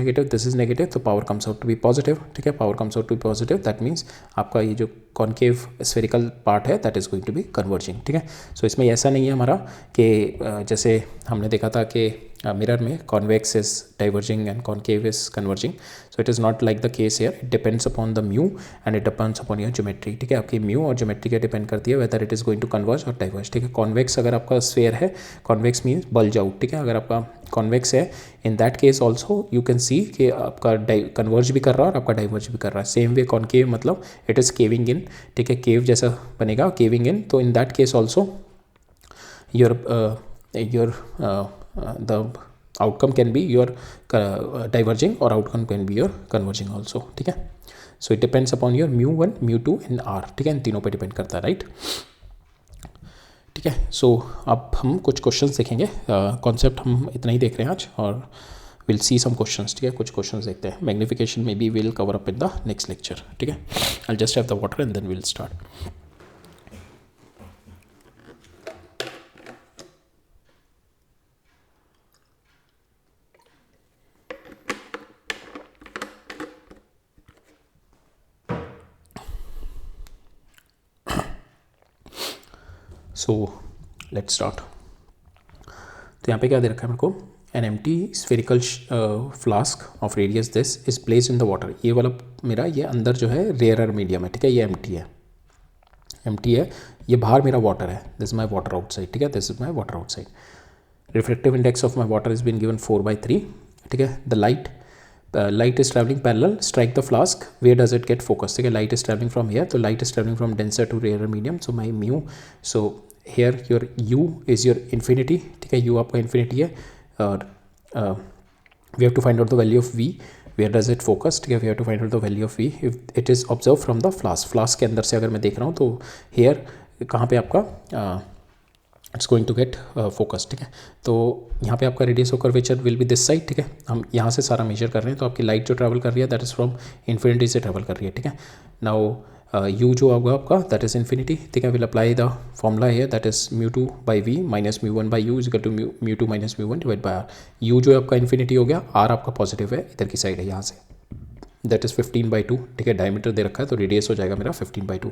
negative, तो power comes out to be positive. ठीक है, power comes out to be positive, that means आपका ये जो concave spherical part है that is going to be converging. ठीक है, सो इसमें ऐसा नहीं है हमारा कि जैसे हमने देखा था कि मिरर में convex is diverging and concave is converging. So it is not like the case hair. It depends upon the mu and it depends upon your geometry. ठीक है, आपकी म्यू और ज्योमेट्री का डिपेंड करती है whether it is going to converge और diverge. ठीक है, कॉन्वेक्स अगर आपका स्फेयर है, कॉन्वेक्स मीन्स बल्ज आउट. ठीक है, अगर आपका कॉन्वेक्स है in that case also you can see कि आपका कन्वर्ज भी कर रहा है और आपका डाइवर्ज भी कर रहा है. सेम वे कॉन्केव मतलब इट इज़ केविंग इन. ठीक है, केव जैसा बनेगा, केविंग इन. तो in that case also your the outcome can be your diverging or outcome can be your converging also. ठीक है, so it depends upon your μ1 μ2 and r. ठीक है, इन तीनों पे डिपेंड करता है, राइट. ठीक है, सो अब हम कुछ क्वेश्चंस देखेंगे. कॉन्सेप्ट हम इतना ही देख रहे हैं आज और विल सी सम क्वेश्चंस, ठीक है, कुछ क्वेश्चंस देखते हैं. मैग्निफिकेशन में we will cover up in the next lecture, ठीक है. I just have the water and then will start. So let's start. तो यहाँ पे क्या दे रखा है मेरे को, an empty spherical flask of radius this is placed in the water. ये वाला मेरा ये अंदर जो है रेयरर मीडियम है, ठीक है, ये एम्प्टी है, एम्प्टी है. ये बाहर मेरा वाटर है, this is my water outside, ठीक है, this is my water outside. Reflective index of my water is been given 4/3, ठीक है. The light is traveling parallel, strike the flask, where does it get focused, ठीक है. light is traveling from here, तो light is traveling from denser to rarer medium, so my mu, so here your u is your infinity, ठीक है, u आपका infinity है, और we have to find out the value of v, where does it focus, ठीक है. we have to find out the value of v if it is observed from the flask के अंदर से अगर मैं देख रहा हूँ तो here कहाँ पे आपका it's going to get focus, ठीक है. तो यहाँ पे आपका radius of curvature will be this side, ठीक है. हम यहाँ से सारा मेजर कर रहे हैं, तो आपकी लाइट जो ट्रैवल कर रही है दैट इज़ फ्रॉम इन्फिनिटी से ट्रैवल कर रही है, ठीक है. नाउ यू जो होगा आपका दैट इज़ इन्फिनिटी, ठीक है. विल अप्लाई द फॉर्मूला है that is μ2/v minus μ1/u is equal to μ2 minus μ1 divide by r. U जो है आपका इन्फिनिटी हो गया, आर आपका पॉजिटिव है, इधर की साइड है यहाँ से, दैट इज़ 15/2, ठीक है. डायमीटर दे रखा है तो रेडियस हो जाएगा मेरा 15/2.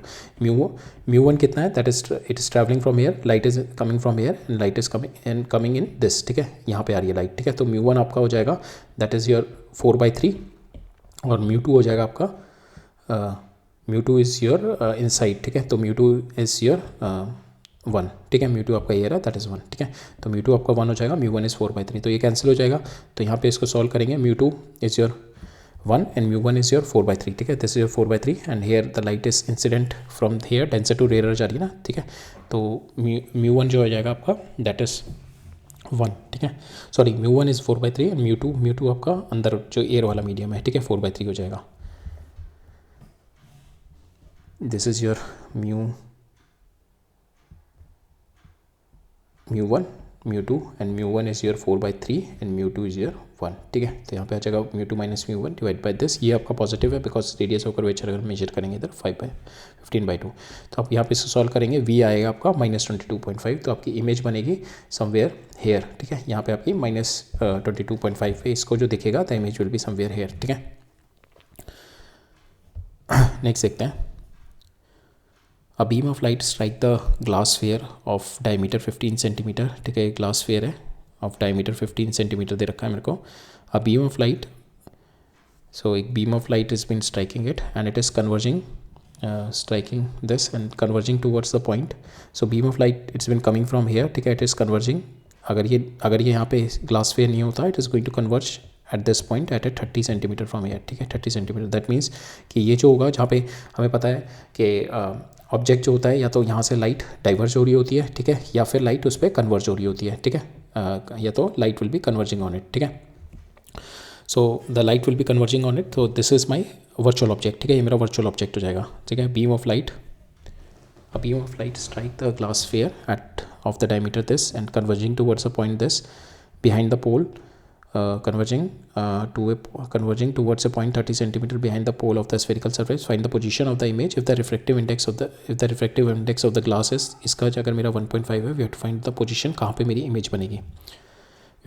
μ1 कितना है, that is it is travelling from air, light is coming from air and light is coming in this, ठीक है. यहाँ पे आ रही है लाइट, ठीक है. तो μ1 आपका हो जाएगा दैट इज़ योर 4/3 और μ2 हो जाएगा आपका μ2 इज़ योर इनसाइड, ठीक है. तो μ2 इज़ योर 1, ठीक है. μ2 आपका ये रहा दैट इज़ 1, ठीक है. तो μ2 आपका 1 हो जाएगा, μ1 इज़ 4/3, तो ये कैंसिल हो जाएगा. तो यहाँ पे इसको सॉल्व करेंगे, μ2 is your 1 and μ1 is your 4/3, ठीक है. This is your 4/3 and here the light is incident from here denser to rarer जा रही है ना, ठीक है. तो μ1 जो हो जाएगा आपका दैट इज 1, ठीक है. सॉरी μ1 इज 4/3 and μ2 आपका अंदर जो एयर वाला मीडियम है, ठीक है, 4/3 हो जाएगा. This is your μ1 μ2 and μ1 is your 4/3 and μ2 is your 1, ठीक है. तो यहाँ पे आ जाएगा μ2 माइनस μ1 डिवाइड बाय दिस. ये आपका पॉजिटिव है बिकॉज रेडियस ऑफ कर्वेचर अगर मेजर करेंगे इधर 15/2. तो आप यहाँ पे इसको सॉल्व करेंगे, v आएगा आपका -22.5, तो आपकी इमेज बनेगी समवेयर हेयर, ठीक है. यहाँ पे आपकी -22.5 है, इसको जो दिखेगा the image will B somewhere here, ठीक है. नेक्स्ट देखते हैं. A beam of light strike the glass sphere of diameter 15 cm, ठीक है. ग्लास स्फीयर है ऑफ डायमीटर 15 cm दे रखा है मेरे को. A beam of light, so एक beam of light has been striking it and it is converging, striking this and converging towards the point. So beam of light it's been coming from here, ठीक है. It is converging. अगर ये यहाँ पे glass sphere नहीं होता, it is going to converge at this point at a 30 cm from here, ठीक है. 30 cm, that means कि ये जो होगा जहाँ पे हमें पता है कि ऑब्जेक्ट जो होता है या तो यहाँ से लाइट डाइवर्ज हो रही होती है, ठीक है, या फिर लाइट उस पर कन्वर्ज हो रही होती है, ठीक है. या तो light will be converging on it, ठीक है. So the light will be converging on it, तो this is my virtual object, ठीक है. ये मेरा वर्चुअल ऑब्जेक्ट हो जाएगा, ठीक है. Beam of light, a beam of light strike the glass sphere at off the diameter this and converging towards a point this behind the pole, converging towards a point 30 cm behind the pole of the spherical surface. Find the position of the image if the refractive index of the glass is, इसका अगर मेरा 1.5 है, we have to find the position कहाँ पे मेरी image बनेगी. We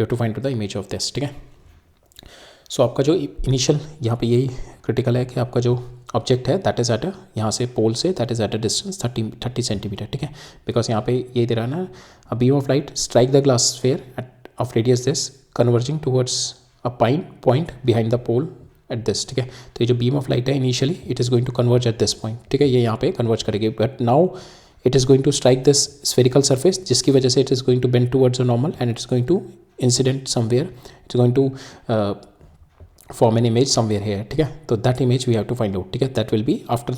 have to find the image of this, ठीक है. सो आपका जो इनिशियल यहाँ पे यही क्रिटिकल है कि आपका जो ऑब्जेक्ट है दैट इज़ एट यहाँ से पोल से that is at a distance 30 centimetre, ठीक है. बिकॉज यहाँ पे ये दे रहा है ना, a beam of light strike the glass sphere at off radius this converging towards a point behind the pole at this, ठीक है. तो ये जो बीम ऑफ लाइट है initially it is going to converge at this point, ठीक है. ये यहाँ पे कन्वर्ज करेगी, but now it is going to strike this spherical surface, जिसकी वजह से it is going to bend towards a normal and it is going to incident somewhere, it is going to form an image somewhere here, ठीक है. तो that image we have to find out, ठीक है. that will be after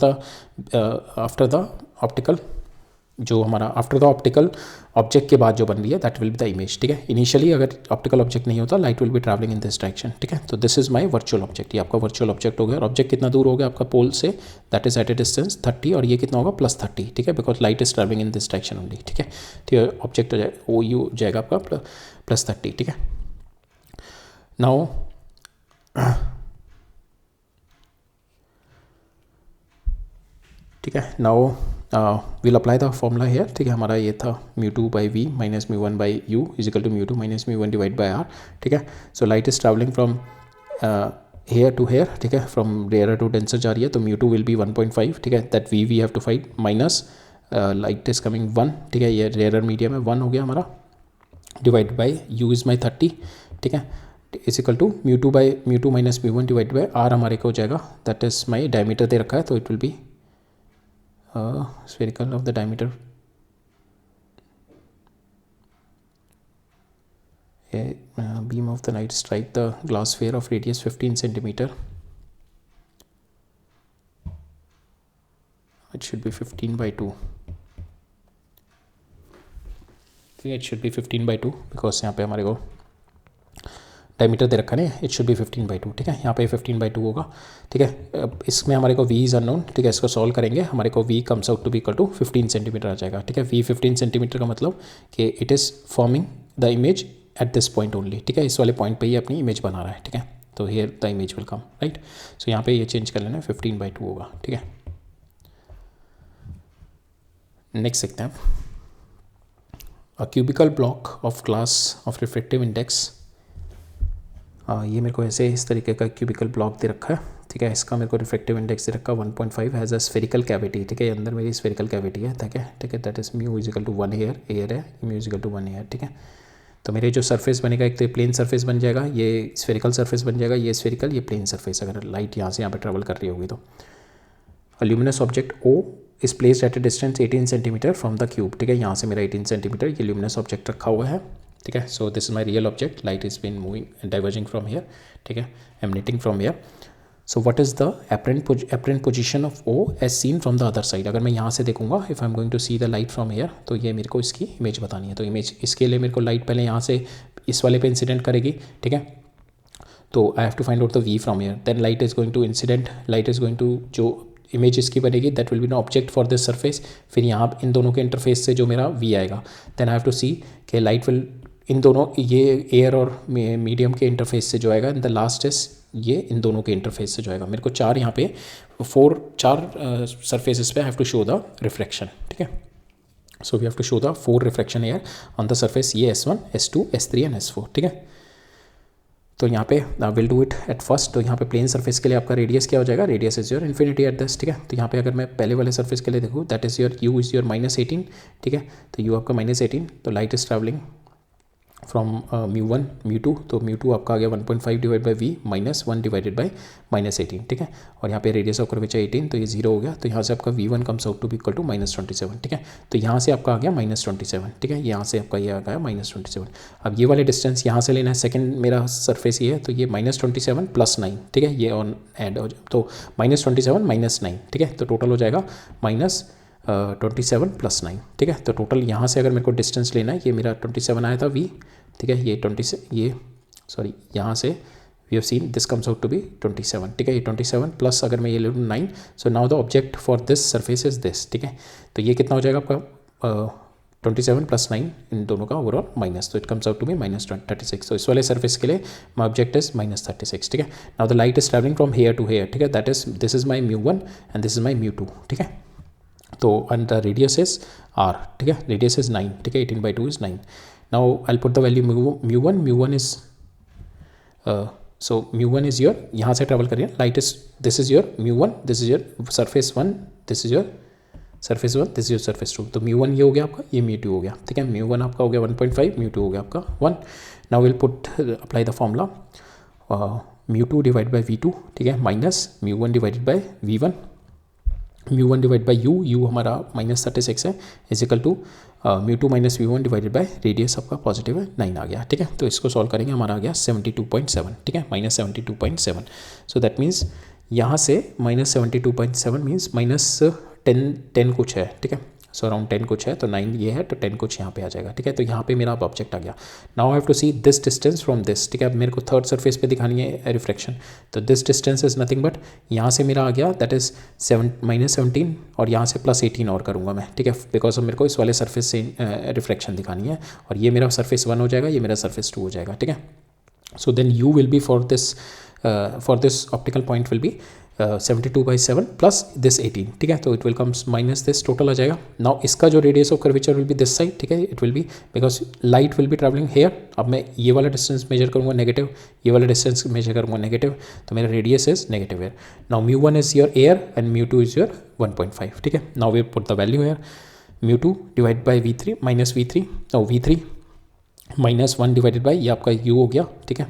the optical, जो हमारा after the optical object के बाद जो बन रही है that will be the image, ठीक है. इनिशियली अगर ऑप्टिकल ऑब्जेक्ट नहीं होता light will be travelling in this direction, ठीक है. तो this is my virtual object, ये आपका वर्चुअल ऑब्जेक्ट हो गया. और ऑब्जेक्ट कितना दूर हो गया आपका पोल से, that is at a distance 30, और ये कितना होगा +30, ठीक है, because light is travelling in this direction only, ठीक है. तो ऑब्जेक्ट हो जाएगा, ओ यू जाएगा आपका +30, ठीक है. नाउ ठीक है, now will apply the formula here. ठीक है, हमारा ये था μ2 by v minus μ1 by u is equal to μ2 minus μ1 divide by r. ठीक है, so light is travelling from here to here. ठीक है, फ्रॉम रेयर टू डेंसर जा रही है, तो μ2 विल बी 1.5। ठीक है, that we have to find minus light is coming 1। ठीक है, ये रेयर मीडियम में 1 हो गया हमारा, divide by u is my 30। ठीक है, is equal to μ2 minus μ1 divide by r हमारे को हो जाएगा, दैट इज माई डायमीटर दे रखा है, तो it will be spherical of the diameter beam of the light strike the glass sphere of radius 15 centimeter. It should be 15 by 2. It should be 15 by 2 because यहाँ पे हमारे को diameter दे रखा है ना, इट शुड बी 15 by 2। ठीक है, यहाँ पे 15 by 2 होगा। ठीक है, अब इसमें हमारे को v इज़ अननोन। ठीक है, इसको सॉल्व करेंगे, हमारे को v comes out to be equal to 15 centimetre आ जाएगा। ठीक है, v 15 सेंटीमीटर का मतलब कि it is forming the image at this point only. ठीक है, इस वाले पॉइंट पे ही अपनी इमेज बना रहा है। ठीक है, तो here the image will come, right. So यहाँ पे ये चेंज कर लेना, 15 by 2 होगा। ठीक है, नेक्स्ट देखते हैं a cubical block of glass of reflective index. ये मेरे को ऐसे इस तरीके का क्यूबिकल ब्लॉक दे रखा है। ठीक है, इसका मेरे को रिफ्लेक्टिव इंडेक्स दे रखा है 1.5, हैज़ अ स्फेरिकल कैविटी। ठीक है, अंदर मेरी स्फेरिकल कैविटी है। ठीक है, that is mu is equal to 1 air है, mu is equal to 1 air. ठीक है, तो मेरे जो सरफेस बनेगा, एक तो प्लेन सरफेस बन जाएगा, ये स्फेरिकल सरफेस बन जाएगा, ये स्फेरिकल, ये प्लेन सरफेस, अगर लाइट यहाँ से यहाँ पर ट्रेवल कर रही होगी तो। Luminous object O is placed at a distance 18 centimetre from the cube. ठीक है, यहाँ से मेरा 18 सेंटीमीटर ये ल्यूमिनस ऑब्जेक्ट रखा हुआ है। ठीक है, so this is my real object, light is been moving and diverging from here. ठीक है, emanating from here. So what is the apparent position of O as seen from the other side. अगर मैं यहाँ से देखूंगा, if I am going to see the light from here, तो ये मेरे को इसकी इमेज बतानी है। तो इमेज इसके लिए मेरे को लाइट पहले यहाँ से इस वाले पे इंसिडेंट करेगी। ठीक है, तो I have to find out the V from here, then light is going to incident, light is going to जो इमेज इसकी बनेगी, that will be no object for this surface. फिर यहाँ इन दोनों के इंटरफेस से जो मेरा वी आएगा, देन आई हैव टू सी कि लाइट विल इन दोनों, ये एयर और मीडियम के इंटरफेस से जो आएगा, इन द लास्ट इज ये इन दोनों के इंटरफेस से जो आएगा। मेरे को चार यहाँ पे चार सरफेसेस पे I have to show the reflection. ठीक है, so we have to show the 4 reflection air on the surface, ये S1, S2, S3 and S4। ठीक है, तो यहाँ पे will do it at first. तो यहाँ पे प्लेन सरफेस के लिए आपका रेडियस क्या हो जाएगा, radius is your infinity eight this. ठीक है, तो यहाँ पे अगर मैं पहले वाले सरफेस के लिए देखूँ, that is your you is your -18। ठीक है, तो यू आपका -18, तो लाइट इज ट्रैवलिंग फ्रॉम μ1 μ2, तो μ2 आपका आ गया 1.5 divide by V -1 divided by -18। ठीक है, और यहाँ पे रेडियस ऑफ कर्वेचर 18, तो ये 0 हो गया। तो यहाँ से आपका v1 comes out to be equal to -27। ठीक है, तो यहाँ से आपका आ गया -27। ठीक है, यहाँ से आपका ये आ गया -27। अब ये वाले डिस्टेंस यहाँ से लेना है, सेकंड मेरा सरफेस ये है, तो ये -27 + 9। ठीक है, ये ऑन ऐड हो जाए, तो -27 - 9। ठीक है, तो टोटल हो जाएगा -27 + 9। ठीक है, तो टोटल यहाँ से अगर मेरे को डिस्टेंस लेना है, ये मेरा 27 आया था v। ठीक है, ये यहाँ से we have seen this comes out to be 27। ठीक है, ये 27 प्लस अगर मैं ये ले लूँ 9, so now the object for this surface is this. ठीक है, तो ये कितना हो जाएगा आपका 27 + 9 इन दोनों का ओवरऑल माइनस, तो it comes out to be -36। तो इस वाले सरफेस के लिए माई ऑब्जेक्ट इज -36। ठीक है, now the light is travelling from here to here. ठीक है, that is this is my μ1 and this is my μ2। ठीक है, तो and the radius is r। ठीक है, रेडियस इज 9। ठीक है, 18 by 2 is 9। Now I put the value μ1 is so μ1 is your, यहाँ से ट्रैवल करिए, light is this is your μ1, this is your surface 1, this is your surface 1, this is your surface 2। तो μ1 ये हो गया आपका, ये μ2 हो गया। ठीक है, μ1 आपका हो गया 1.5, μ2 हो गया आपका 1। Now will put apply the formula μ2 divide by v2। ठीक है, minus μ1 divided by v1, μ1 divide by u हमारा -36 है, is equal to μ2 - v1 divided by radius आपका पॉजिटिव है 9 आ गया। ठीक है, तो इसको सॉल्व करेंगे, हमारा आ गया 72.7। ठीक है, -72.7। सो दैट मीन्स यहाँ से -72.7 मीन्स -10 कुछ है। ठीक है, सो अराउंड 10 कुछ है, तो 9 ये है, तो 10 कुछ यहाँ पे आ जाएगा। ठीक है, तो यहाँ पे मेरा ऑब्जेक्ट आ गया। Now I have to see this distance from this. ठीक है, अब मेरे को थर्ड सरफेस पे दिखानी है रिफ्लेक्शन, तो this distance is nothing but यहाँ से मेरा आ गया, दैट इज -17, और यहाँ से +18 और करूँगा मैं। ठीक है, बिकॉज मेरे को इस वाले सरफेस से रिफ्लेक्शन दिखानी है, और ये मेरा सरफेस 1 हो जाएगा, ये मेरा सरफेस 2 हो जाएगा। ठीक है, So then u will be for this optical point will be 72/7 plus this 18, ठीक है. तो it will comes minus this total आ जाएगा. Now इसका जो radius of curvature will be this side, ठीक है. It will be because light will be traveling here. अब मैं ये वाला distance measure करूँगा नेगेटिव, ये वाला distance measure करूँगा नेगेटिव, तो मेरा radius is negative here. Now mu1 is your air and mu2 is your 1.5, ठीक है. Now we put the value here. mu2 divided by v3 minus v3, now v3 minus 1 divided by ये आपका u हो गया, ठीक है.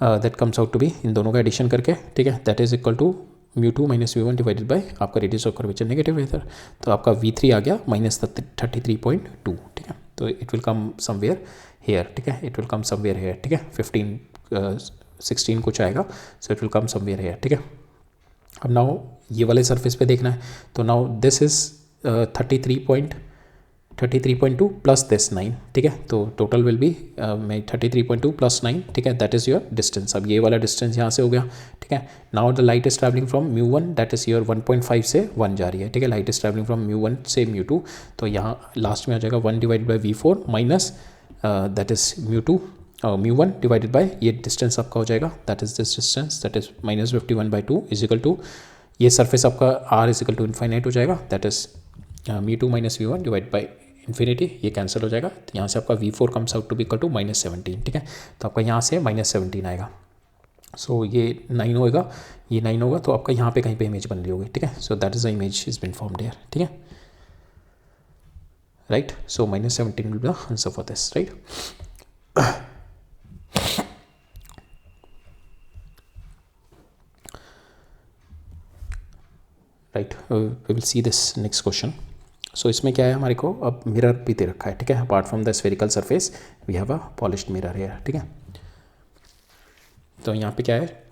That comes out to be इन दोनों का एडिशन करके, ठीक है. That is equal to mu2 minus mu1 divided by आपका रेडियस ऑफ कर्वेचर नेगेटिव है इधर, तो आपका v3 आ गया माइनस 33.2, ठीक है. तो it will come somewhere here, ठीक है. It will come somewhere here, ठीक है. 16 कुछ आएगा, so it will come somewhere here, ठीक है. अब नाउ ये वाले सरफेस पे देखना है, तो now this is 33.2 plus this 9, ठीक है. तो टोटल विल बी 33.2 प्लस 9, ठीक है. That is your distance. अब ये वाला डिस्टेंस यहाँ से हो गया, ठीक है. Now the light is travelling from mu1, that is your 1.5 से 1 जा रही है, ठीक है. Light is travelling from mu1 से mu2, तो यहाँ लास्ट में आ जाएगा 1 divided by v4 minus that is mu1 divided by ये डिस्टेंस आपका हो जाएगा, that is this distance, that is minus 51/2 equal to ये सरफेस आपका r इजिकल टू इन्फाइनाइट हो जाएगा, that is mu2 minus v1 divide by infinity, ये cancel हो जाएगा. तो यहाँ से आपका v4 comes out to be equal to -17, ठीक है. तो आपका यहाँ से -17 आएगा. सो ये 9 होगा, ये 9 होगा, तो आपका यहाँ पे कहीं पे इमेज बन रही होगी, ठीक है. So that is the image is been formed here, ठीक है. Right, so -17 will be the answer for this, right. Right, we will see this next question. So इसमें क्या है, हमारे को अब मिरर भी दे रखा है, ठीक है. Apart from the spherical surface we have a polished mirror here, ठीक है. तो यहाँ पे क्या है,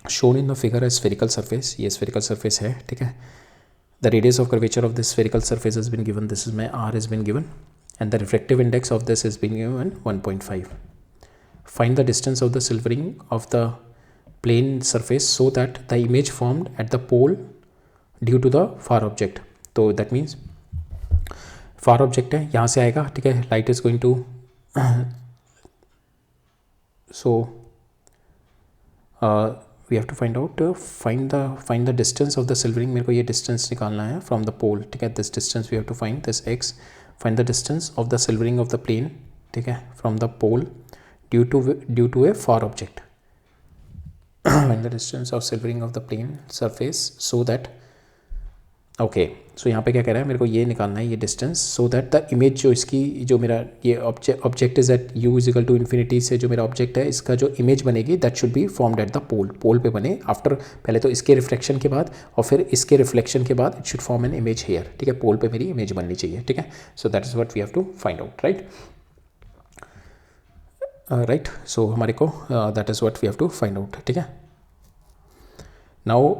शोन इन द फिगर है स्फेरिकल सरफेस, ये स्फेरिकल सरफेस है, ठीक है. The radius of curvature of this spherical surface has been given, this is my r has been given, and the refractive index of this has been given 1.5. Find the distance of the silvering of the plane surface so that the image formed at the pole due to the far object. तो that means far object है, यहाँ से आएगा, ठीक है. Light is going to so we have to find the distance of the silvering. मेरे को ये डिस्टेंस निकालना है फ्रॉम द पोल, ठीक है. This distance we have to find this x. Find the distance of the silvering of the plane, ठीक है, from the pole due to a far object. Find the distance of silvering of the plane surface so that, okay. So यहाँ पे क्या कह रहा है, मेरे को ये निकालना है ये distance, so that the image जो इसकी जो मेरा ये object is at u equal to infinity से जो मेरा ऑब्जेक्ट है, इसका जो इमेज बनेगी that should be formed at the pole पे बने आफ्टर, पहले तो इसके रिफ्लेक्शन के बाद और फिर इसके रिफ्लेक्शन के बाद it should form an image here, ठीक है. पोल पे मेरी इमेज बननी चाहिए, ठीक है. So that is what we have to find out, right. Right, so हमारे को that is what we have to find out, ठीक है. नाउ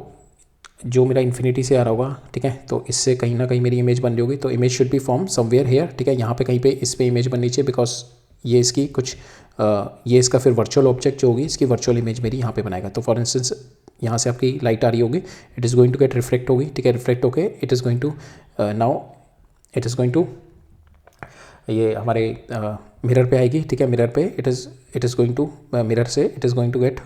जो मेरा इन्फिनिटी से आ रहा होगा, ठीक है, तो इससे कहीं ना कहीं मेरी इमेज बन रही होगी, तो image should be form somewhere here, ठीक है. यहाँ पे कहीं पे इस पे इमेज बननी चाहिए, बिकॉज ये इसकी कुछ ये इसका फिर वर्चुअल ऑब्जेक्ट जो होगी, इसकी वर्चुअल इमेज मेरी यहाँ पे बनाएगा. तो फॉर इंस्टेंस यहाँ से आपकी लाइट आ रही होगी, it is going to get reflect होगी, ठीक है. रिफ्लेक्ट होके it is going to now it is going to ये हमारे मिरर पे आएगी, ठीक है. मिरर पे it is going to mirror से it is going to get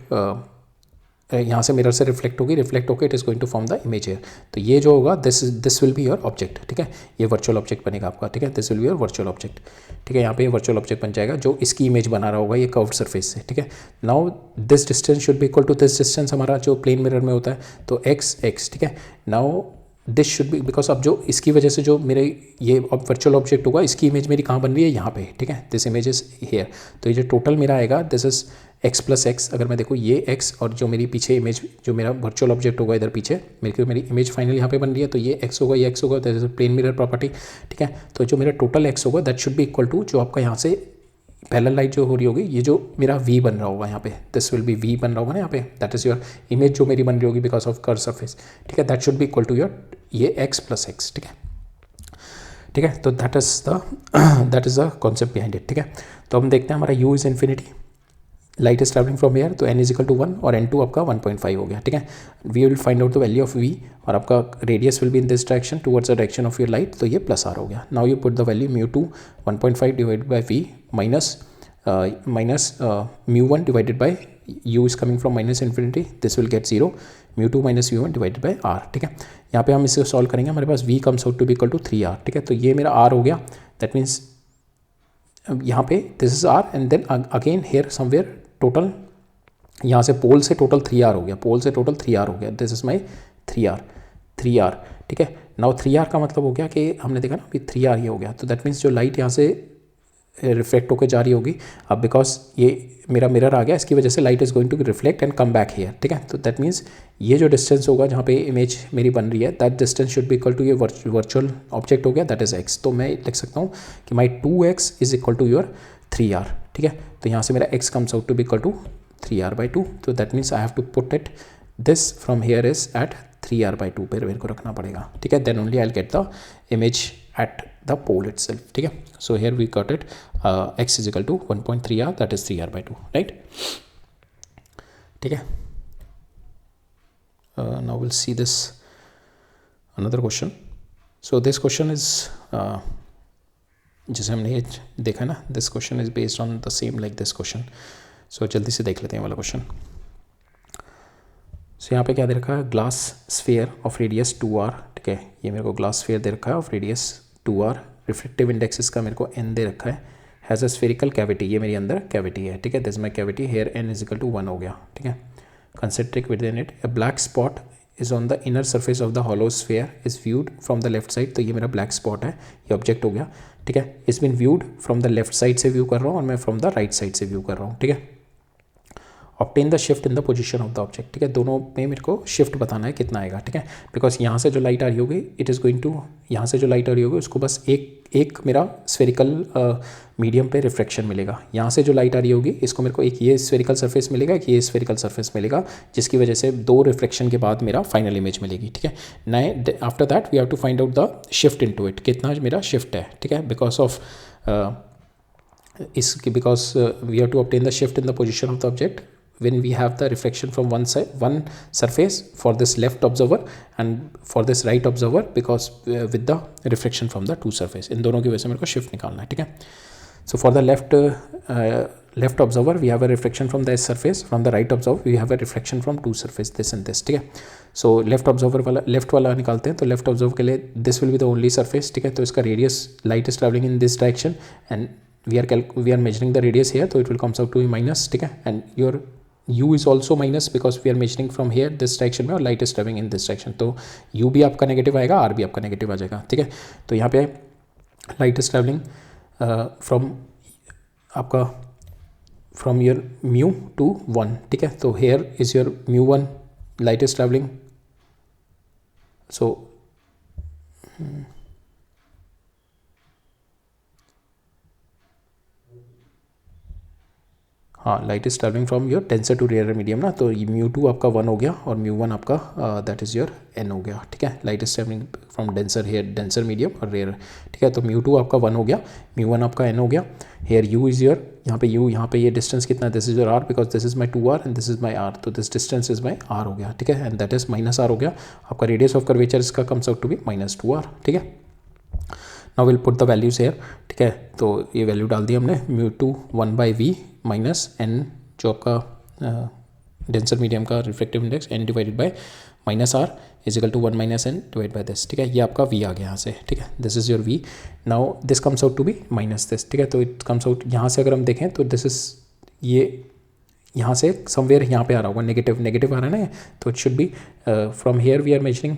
यहाँ से मिरर से रिफ्लेक्ट होगी, रिफ्लेक्ट होकर it is going to form the image here. तो ये जो होगा this will be your object, ठीक है. ये वर्चुअल ऑब्जेक्ट बनेगा आपका, ठीक है. This will be your virtual object, ठीक है. यहाँ पे वर्चुअल ऑब्जेक्ट बन जाएगा जो इसकी इमेज बना रहा होगा ये कर्व्ड सरफेस से, ठीक है. Now this distance should be equal to this distance हमारा जो प्लेन मिरर में होता है, तो x, ठीक है. Now this should be, because अब जो इसकी वजह से जो मेरे ये वर्चुअल ऑब्जेक्ट होगा, इसकी इमेज मेरी कहाँ बन रही है, यहाँ पे, ठीक है. This image is here. तो ये जो टोटल मेरा आएगा this is x plus x. अगर मैं देखूँ ये x और जो मेरी पीछे इमेज जो मेरा वर्चुअल ऑब्जेक्ट होगा इधर पीछे मेरी इमेज फाइनल यहाँ पे बन रही है, तो ये x होगा, ये x होगा, that is plane mirror property, ठीक है. तो जो मेरा टोटल x होगा that should be equal to जो आपका यहाँ से पैरेलल लाइट जो हो रही होगी, ये जो मेरा v बन रहा होगा यहाँ पे, दिस विल बी v बन रहा होगा ना यहाँ पे, दैट इज योर इमेज जो मेरी बन रही होगी बिकॉज ऑफ कर्व सरफेस, ठीक है. That should be equal to your ये x प्लस एक्स, ठीक है, ठीक है. तो that is the concept behind it, ठीक है. तो हम देखते हैं हमारा u is infinity, light is travelling from here, तो n इज इक्वल टू 1 और n2 आपका 1.5 हो गया, ठीक है. We will find out the value of v और आपका radius will be in this direction towards the direction of your light, तो ये प्लस r हो गया. Now you put the value mu2 1.5 divided by v minus minus mu1 divided by u is coming from minus infinity, this will get 0, mu2 minus u1 divided by r. ठीक है, यहाँ पे हम इसे solve करेंगे, हमारे पास v comes out to be equal to 3r. ठीक है, तो ये मेरा r हो गया, दैट मीन्स यहाँ पे this is r and then again here somewhere total यहाँ से पोल से टोटल 3r हो गया, पोल से टोटल 3r हो गया, दिस इज माई 3r. ठीक है, नाउ 3r का मतलब हो गया कि हमने देखा ना अभी 3r ये हो गया, तो दैट मीन्स जो लाइट यहाँ से रिफ्लेक्ट होकर जा रही होगी, अब बिकॉज ये मेरा मिरर आ गया, इसकी वजह से light is going to reflect and come back here. ठीक है, तो दैट मीन्स ये जो डिस्टेंस होगा जहाँ पे इमेज मेरी बन रही है, that distance should be equal to ये वर्चुअल ऑब्जेक्ट हो गया, दैट इज x. तो मैं लिख सकता हूँ कि my 2x is equal to your 3r. ठीक है, तो यहाँ से मेरा x comes out to be equal to 3r/2. तो that means I have to put it this from here is at 3r/2 पे मेरे को रखना पड़ेगा. ठीक है, then only I will get the image at the pole itself. ठीक है, so here we got it x is equal to 1.3r, that is 3r/2, right. ठीक है, now we'll see this another question. So this question is जैसे हमने ये देखा ना, this question is based on the same like this question. So जल्दी से देख लेते हैं वाला क्वेश्चन. So यहाँ पे क्या दे रखा है, glass sphere of radius 2r. ठीक है, ये मेरे को ग्लास स्फेयर दे रखा है of radius 2r, reflective index इसका मेरे को n दे रखा है, हैज़ अ स्फेरिकल कैविटी, ये मेरी अंदर कैविटी है. ठीक है, this my cavity, here n is equal to 1 हो गया. ठीक है, concentric within it, a black spot is on the inner surface of the hollow sphere is viewed from the left side. तो ये मेरा black spot है, ये object हो गया. ठीक है, it's been viewed from the left side से व्यू कर रहा हूँ और मैं from the right side से व्यू कर रहा हूँ. ठीक है, obtain the shift in the position of the object. ठीक है, दोनों में मेरे को शिफ्ट बताना है कितना आएगा. ठीक है, बिकॉज यहाँ से जो लाइट आ रही होगी इट इज़ गोइंग टू, यहाँ से जो लाइट आ रही होगी उसको बस एक मेरा स्फेरिकल मीडियम पे रिफ्लेक्शन मिलेगा. यहाँ से जो लाइट आ रही होगी इसको मेरे को एक ये स्फेरिकल सरफेस मिलेगा, एक ये स्फेरिकल सरफेस मिलेगा, जिसकी वजह से 2 रिफ्लेक्शन के बाद मेरा फाइनल इमेज मिलेगी. ठीक है, नए after that we have to find out the shift in to it, कितना मेरा शिफ्ट है. ठीक है, because of because we have to obtain the shift in the position of the object when we have the reflection from one side, one surface for this left observer and for this right observer, because with the reflection from the two surface, इन दोनों की वजह से मेरे को shift निकालना है. ठीक है, so for the left observer we have a reflection from this surface, from the right observer we have a reflection from two surface, this and this. ठीक है, so left observer वाला, left वाला निकालते हैं, तो left observer के लिए this will be the only surface. ठीक है, तो इसका radius, light is traveling in this direction and we are measuring the radius here, so it will comes out to be minus. ठीक है, and your u is also minus because we are measuring from here this direction में और light is traveling in this direction, तो u भी आपका negative आएगा, r भी आपका नेगेटिव आ जाएगा. ठीक है, तो यहाँ पे light is traveling from आपका from your mu to 1. ठीक है, तो here is your mu1, light is traveling, so हाँ, light is travelling from your denser to rare medium ना, तो mu2 आपका 1 हो गया और mu1 आपका दैट इज़ योर n हो गया. ठीक है, light is travelling from denser here, denser medium और रेयर. ठीक है, तो mu2 आपका 1 हो गया, mu1 आपका n हो गया. हेयर u इज़ योर, यहाँ पे u, यहाँ पे ये डिस्टेंस कितना है, this is your r because this is my 2r and this is my r, तो this distance is my r हो गया. ठीक है, and that is minus r हो गया. आपका रेडियस ऑफ कर्वेचर इसका comes out to be -2r. ठीक है, now will put the values here. ठीक है, तो ये वैल्यू डाल दी हमने, mu2 1/v माइनस n जो आपका डेंसर मीडियम का reflective index, n divided by minus r is equal to 1 minus n divide by this. ठीक है, ये आपका v आ गया यहाँ से. ठीक है, this is your v. Now this comes out to be minus this. ठीक है, तो इट कम्स आउट, यहाँ से अगर हम देखें तो दिस इज, ये यहाँ से समवेयर यहाँ पे आ रहा होगा, नेगेटिव आ रहा है ना, तो it should be from here we are measuring,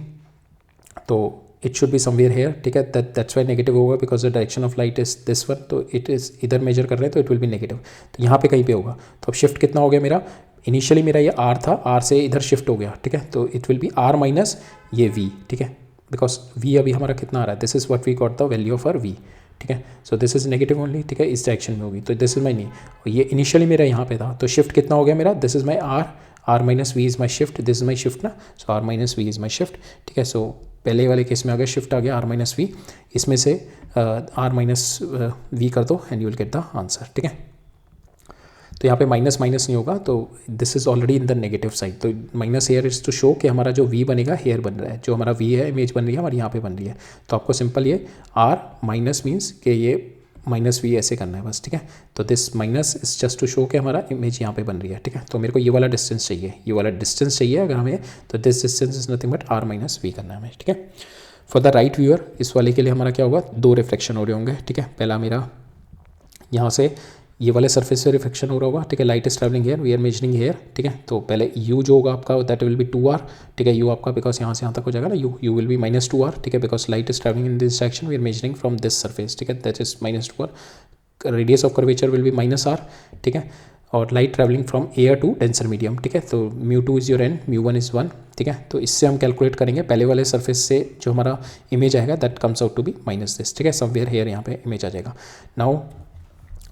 तो it should be somewhere here. ठीक है, दैट्स वाई नेगेटिव होगा because the direction of light is this one, तो इट इज़ इधर मेजर कर रहे हैं तो इट विल बी नेगेटिव, तो यहाँ पे कहीं पे होगा. तो अब शिफ्ट कितना हो गया मेरा, इनिशियली मेरा ये r था, r से इधर शिफ्ट हो गया. ठीक है, तो it will be r minus ये v. ठीक है, बिकॉज v अभी हमारा कितना आ रहा है, this is what we got the value of r v. ठीक है, so this is negative only. ठीक है, इस डायरेक्शन में होगी, तो दिस इज माई नहीं, ये इनिशियली मेरा यहाँ पे था, तो शिफ्ट कितना हो गया मेरा, this is my r minus v is my shift, this is my shift ना, सो r minus v is my shift. ठीक है, सो पहले वाले केस में आ गया, शिफ्ट आ गया r माइनस वी, इसमें से r माइनस वी कर दो and you will get the answer. ठीक है, तो यहाँ पे माइनस माइनस नहीं होगा, तो this is already in the negative side, तो minus here is to show कि हमारा जो v बनेगा हेयर बन रहा है, जो हमारा v है इमेज बन रही है हमारी यहाँ पे बन रही है. तो आपको सिंपल ये r माइनस मीन्स कि ये माइनस वी ऐसे करना है बस, ठीक है। तो this minus is just to show कि हमारा इमेज यहाँ पे बन रही है, ठीक है। तो मेरे को ये वाला डिस्टेंस चाहिए, ये वाला डिस्टेंस चाहिए अगर हमें, तो this distance is nothing but r minus v करना है हमें, ठीक है। फॉर द राइट व्यूअर इस वाले के लिए हमारा क्या होगा, 2 रिफ्लेक्शन हो रहे होंगे, ठीक है। पहला मेरा यहाँ से ये वाले सरफेस से रिफ्लेक्शन हो रहा होगा, ठीक है। Light is travelling here, we are measuring here, ठीक है। तो पहले यू जो होगा आपका दैट विल बी 2r, ठीक है। यू आपका बिकॉज यहाँ से यहाँ तक हो जाएगा ना, यू विल बी -2r, ठीक है, because light is travelling in this direction, we are measuring from this surface, ठीक है, that is -2r। Radius of curvature will be -r, ठीक है। और light travelling from air to denser medium, ठीक है। तो μ2 इज योर n, μ1 इज 1, ठीक है। तो इससे हम कैलकुलेट करेंगे पहले वाले सरफेस से जो हमारा इमेज आएगा that comes out to be minus this, ठीक है। समवेयर हेयर यहाँ पे इमेज आ जाएगा। Now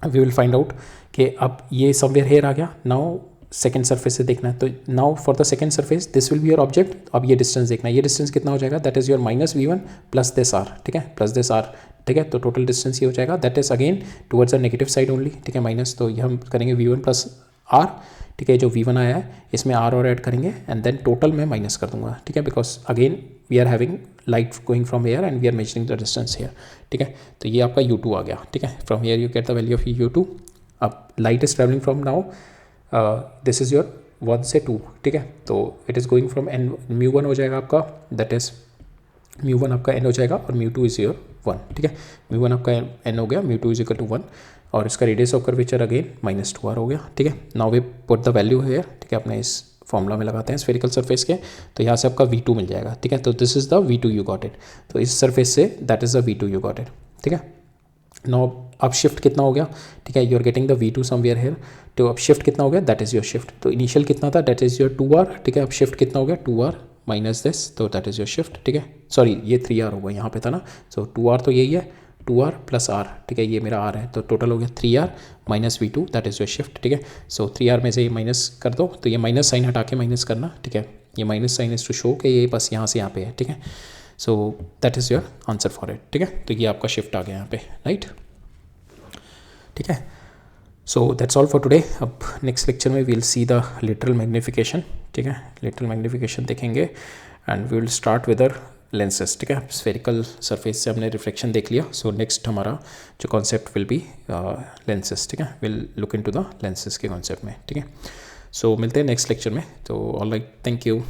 we will find out कि अब ये समवेयर हेयर आ गया। नाउ सेकेंड सरफेस से देखना है, तो now for the second surface this will be your object. अब ये डिस्टेंस देखना है, ये डिस्टेंस कितना हो जाएगा, that is your -v1 plus this r, ठीक है, प्लस दिस r, ठीक है। तो टोटल डिस्टेंस ये हो जाएगा, that is again towards the negative side only, ठीक है, माइनस। तो ये हम करेंगे v1 प्लस r, ठीक है। जो v1 आया है इसमें r और ऐड करेंगे एंड देन टोटल मैं माइनस कर दूंगा, ठीक है, because again we are having light going from air and we are measuring the distance here, ठीक है। तो ये आपका u2 आ गया, ठीक है। From here you get the value of u2। अब light is travelling from now this is your 1 से 2, ठीक है। तो it is going from n, μ1 हो जाएगा आपका, दैट इज μ1 आपका n हो जाएगा और μ2 इज योर 1, ठीक है। μ1 आपका n हो गया, μ2 इज इक्वल टू 1 और इसका radius of curvature again -2r हो गया, ठीक है। Now we put the value here, ठीक है, अपने इस फॉर्मूला में लगाते हैं स्फेरिकल सरफेस के। तो यहाँ से आपका v2 मिल जाएगा, ठीक है। तो this is the v2 you got it. तो इस सरफेस से that is the v2 you got it, ठीक है। नाउ अब शिफ्ट कितना हो गया, ठीक है, you are getting the v2 somewhere here. तो अब शिफ्ट कितना हो गया, दैट इज योर शिफ्ट। तो इनिशियल कितना था, दैट इज योर 2r, ठीक है। अब शिफ्ट कितना हो गया, 2r माइनस दिस, तो दैट इज योर शिफ्ट, ठीक है। सॉरी ये 3r होगा, यहाँ पे था ना। सो 2r तो यही है, 2r प्लस r, ठीक है, ये मेरा r है। तो टोटल हो गया 3r minus v2, that is your shift, ठीक है। सो 3r में से ये माइनस कर दो, तो ये माइनस साइन हटा के माइनस करना, ठीक है। ये minus sign is to show कि ये बस यहाँ से यहाँ पे है, ठीक है। So that is your answer for it, ठीक है। तो ये आपका शिफ्ट आ गया यहाँ पे, राइट, ठीक है। So that's all for today. अब नेक्स्ट लेक्चर में we'll see the literal magnification, ठीक है। लिटरल मैग्नीफिकेशन देखेंगे and we will start with lenses, ठीक है। स्फेरिकल सरफेस से हमने रिफ्लेक्शन देख लिया। सो नेक्स्ट हमारा जो कॉन्सेप्ट विल बी लेंसेज, ठीक है। Will look into the lenses के कॉन्सेप्ट में, ठीक है। सो मिलते हैं नेक्स्ट लेक्चर में। तो ऑल राइट, थैंक यू।